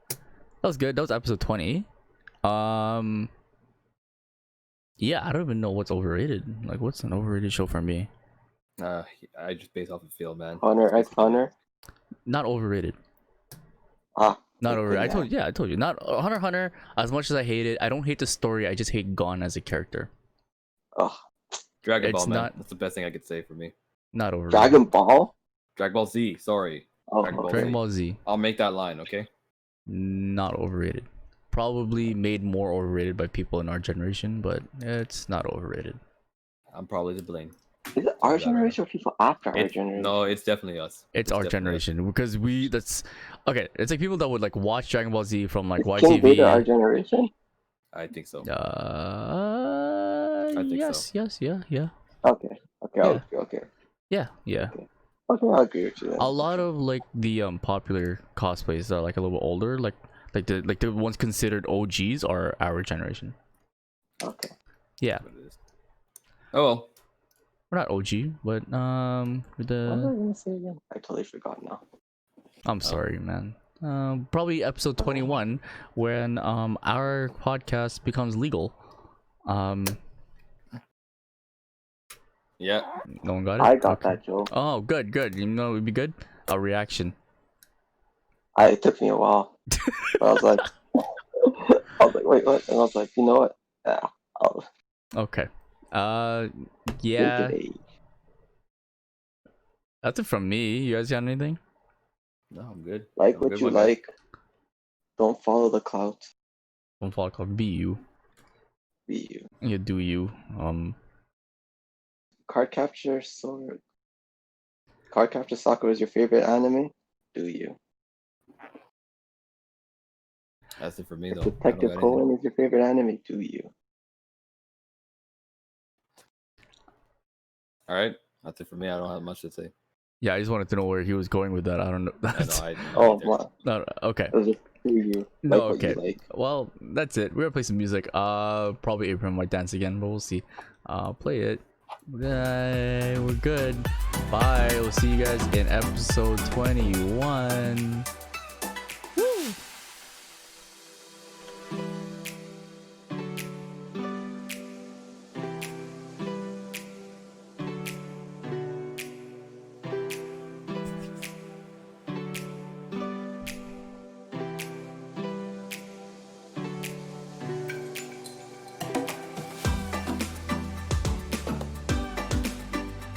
That was good. That was episode 20. Yeah, I don't even know what's overrated. Like, what's an overrated show for me? I just base off of feel, man. Hunter x Hunter. Not overrated. Ah, Not good overrated. man. I told you. Not Hunter x Hunter. As much as I hate it, I don't hate the story. I just hate Gon as a character. Oh, Dragon Ball, It's man. not- That's the best thing I could say for me. Not overrated. Dragon Ball. Dragon Ball Z. Sorry. Oh, Dragon Ball okay. Dragon Ball Z. I'll make that line. Okay. Not overrated. Probably made more overrated by people in our generation, but it's not overrated. I'm probably to blame. Is it our that generation or people after our It's, generation? no, it's definitely us. It's our definitely us. generation because that's okay. It's like people that would like watch Dragon Ball Z from like Is King Vader our YTV. generation? I think so. I think yes, so. yes, yeah. Okay. Yeah. Okay. Yeah, yeah. Okay, I agree with you. Then. A lot of like the popular cosplays that are like a little bit older, like the ones considered OGs are our generation. Okay. Yeah, What it is. Oh well. we're not OG, but What was I the gonna say again? I totally forgot now. I'm sorry, man. Probably episode 21 when our podcast becomes legal. Yeah. No one got it. I got Okay. that, Joe. Oh, good, good. You know, it'd be good. A reaction. It took me a while. But I was like, wait, what? And I was like, you know what? Yeah, I'll Okay. give Yeah. it a. That's it from me. You guys got anything? No, I'm good. Like Have a what good you one, guys. like. Don't follow the clouds. Don't follow called Be You. Be you. You do you. Card capture sword. Card capture soccer is your favorite anime. Do you? That's it for me If though. I don't Detective got anything. Conan is your favorite anime. Do you? All right. That's it for me. I don't have much to say. Yeah, I just wanted to know where he was going with that. I don't know. I That's know. Oh, my. no, okay. It was just do you. No, Like what okay. you like. Well, that's it. We're gonna play some music. Probably Abraham might dance again, but we'll see. Play it. We're good. Bye. We'll see you guys in episode 21.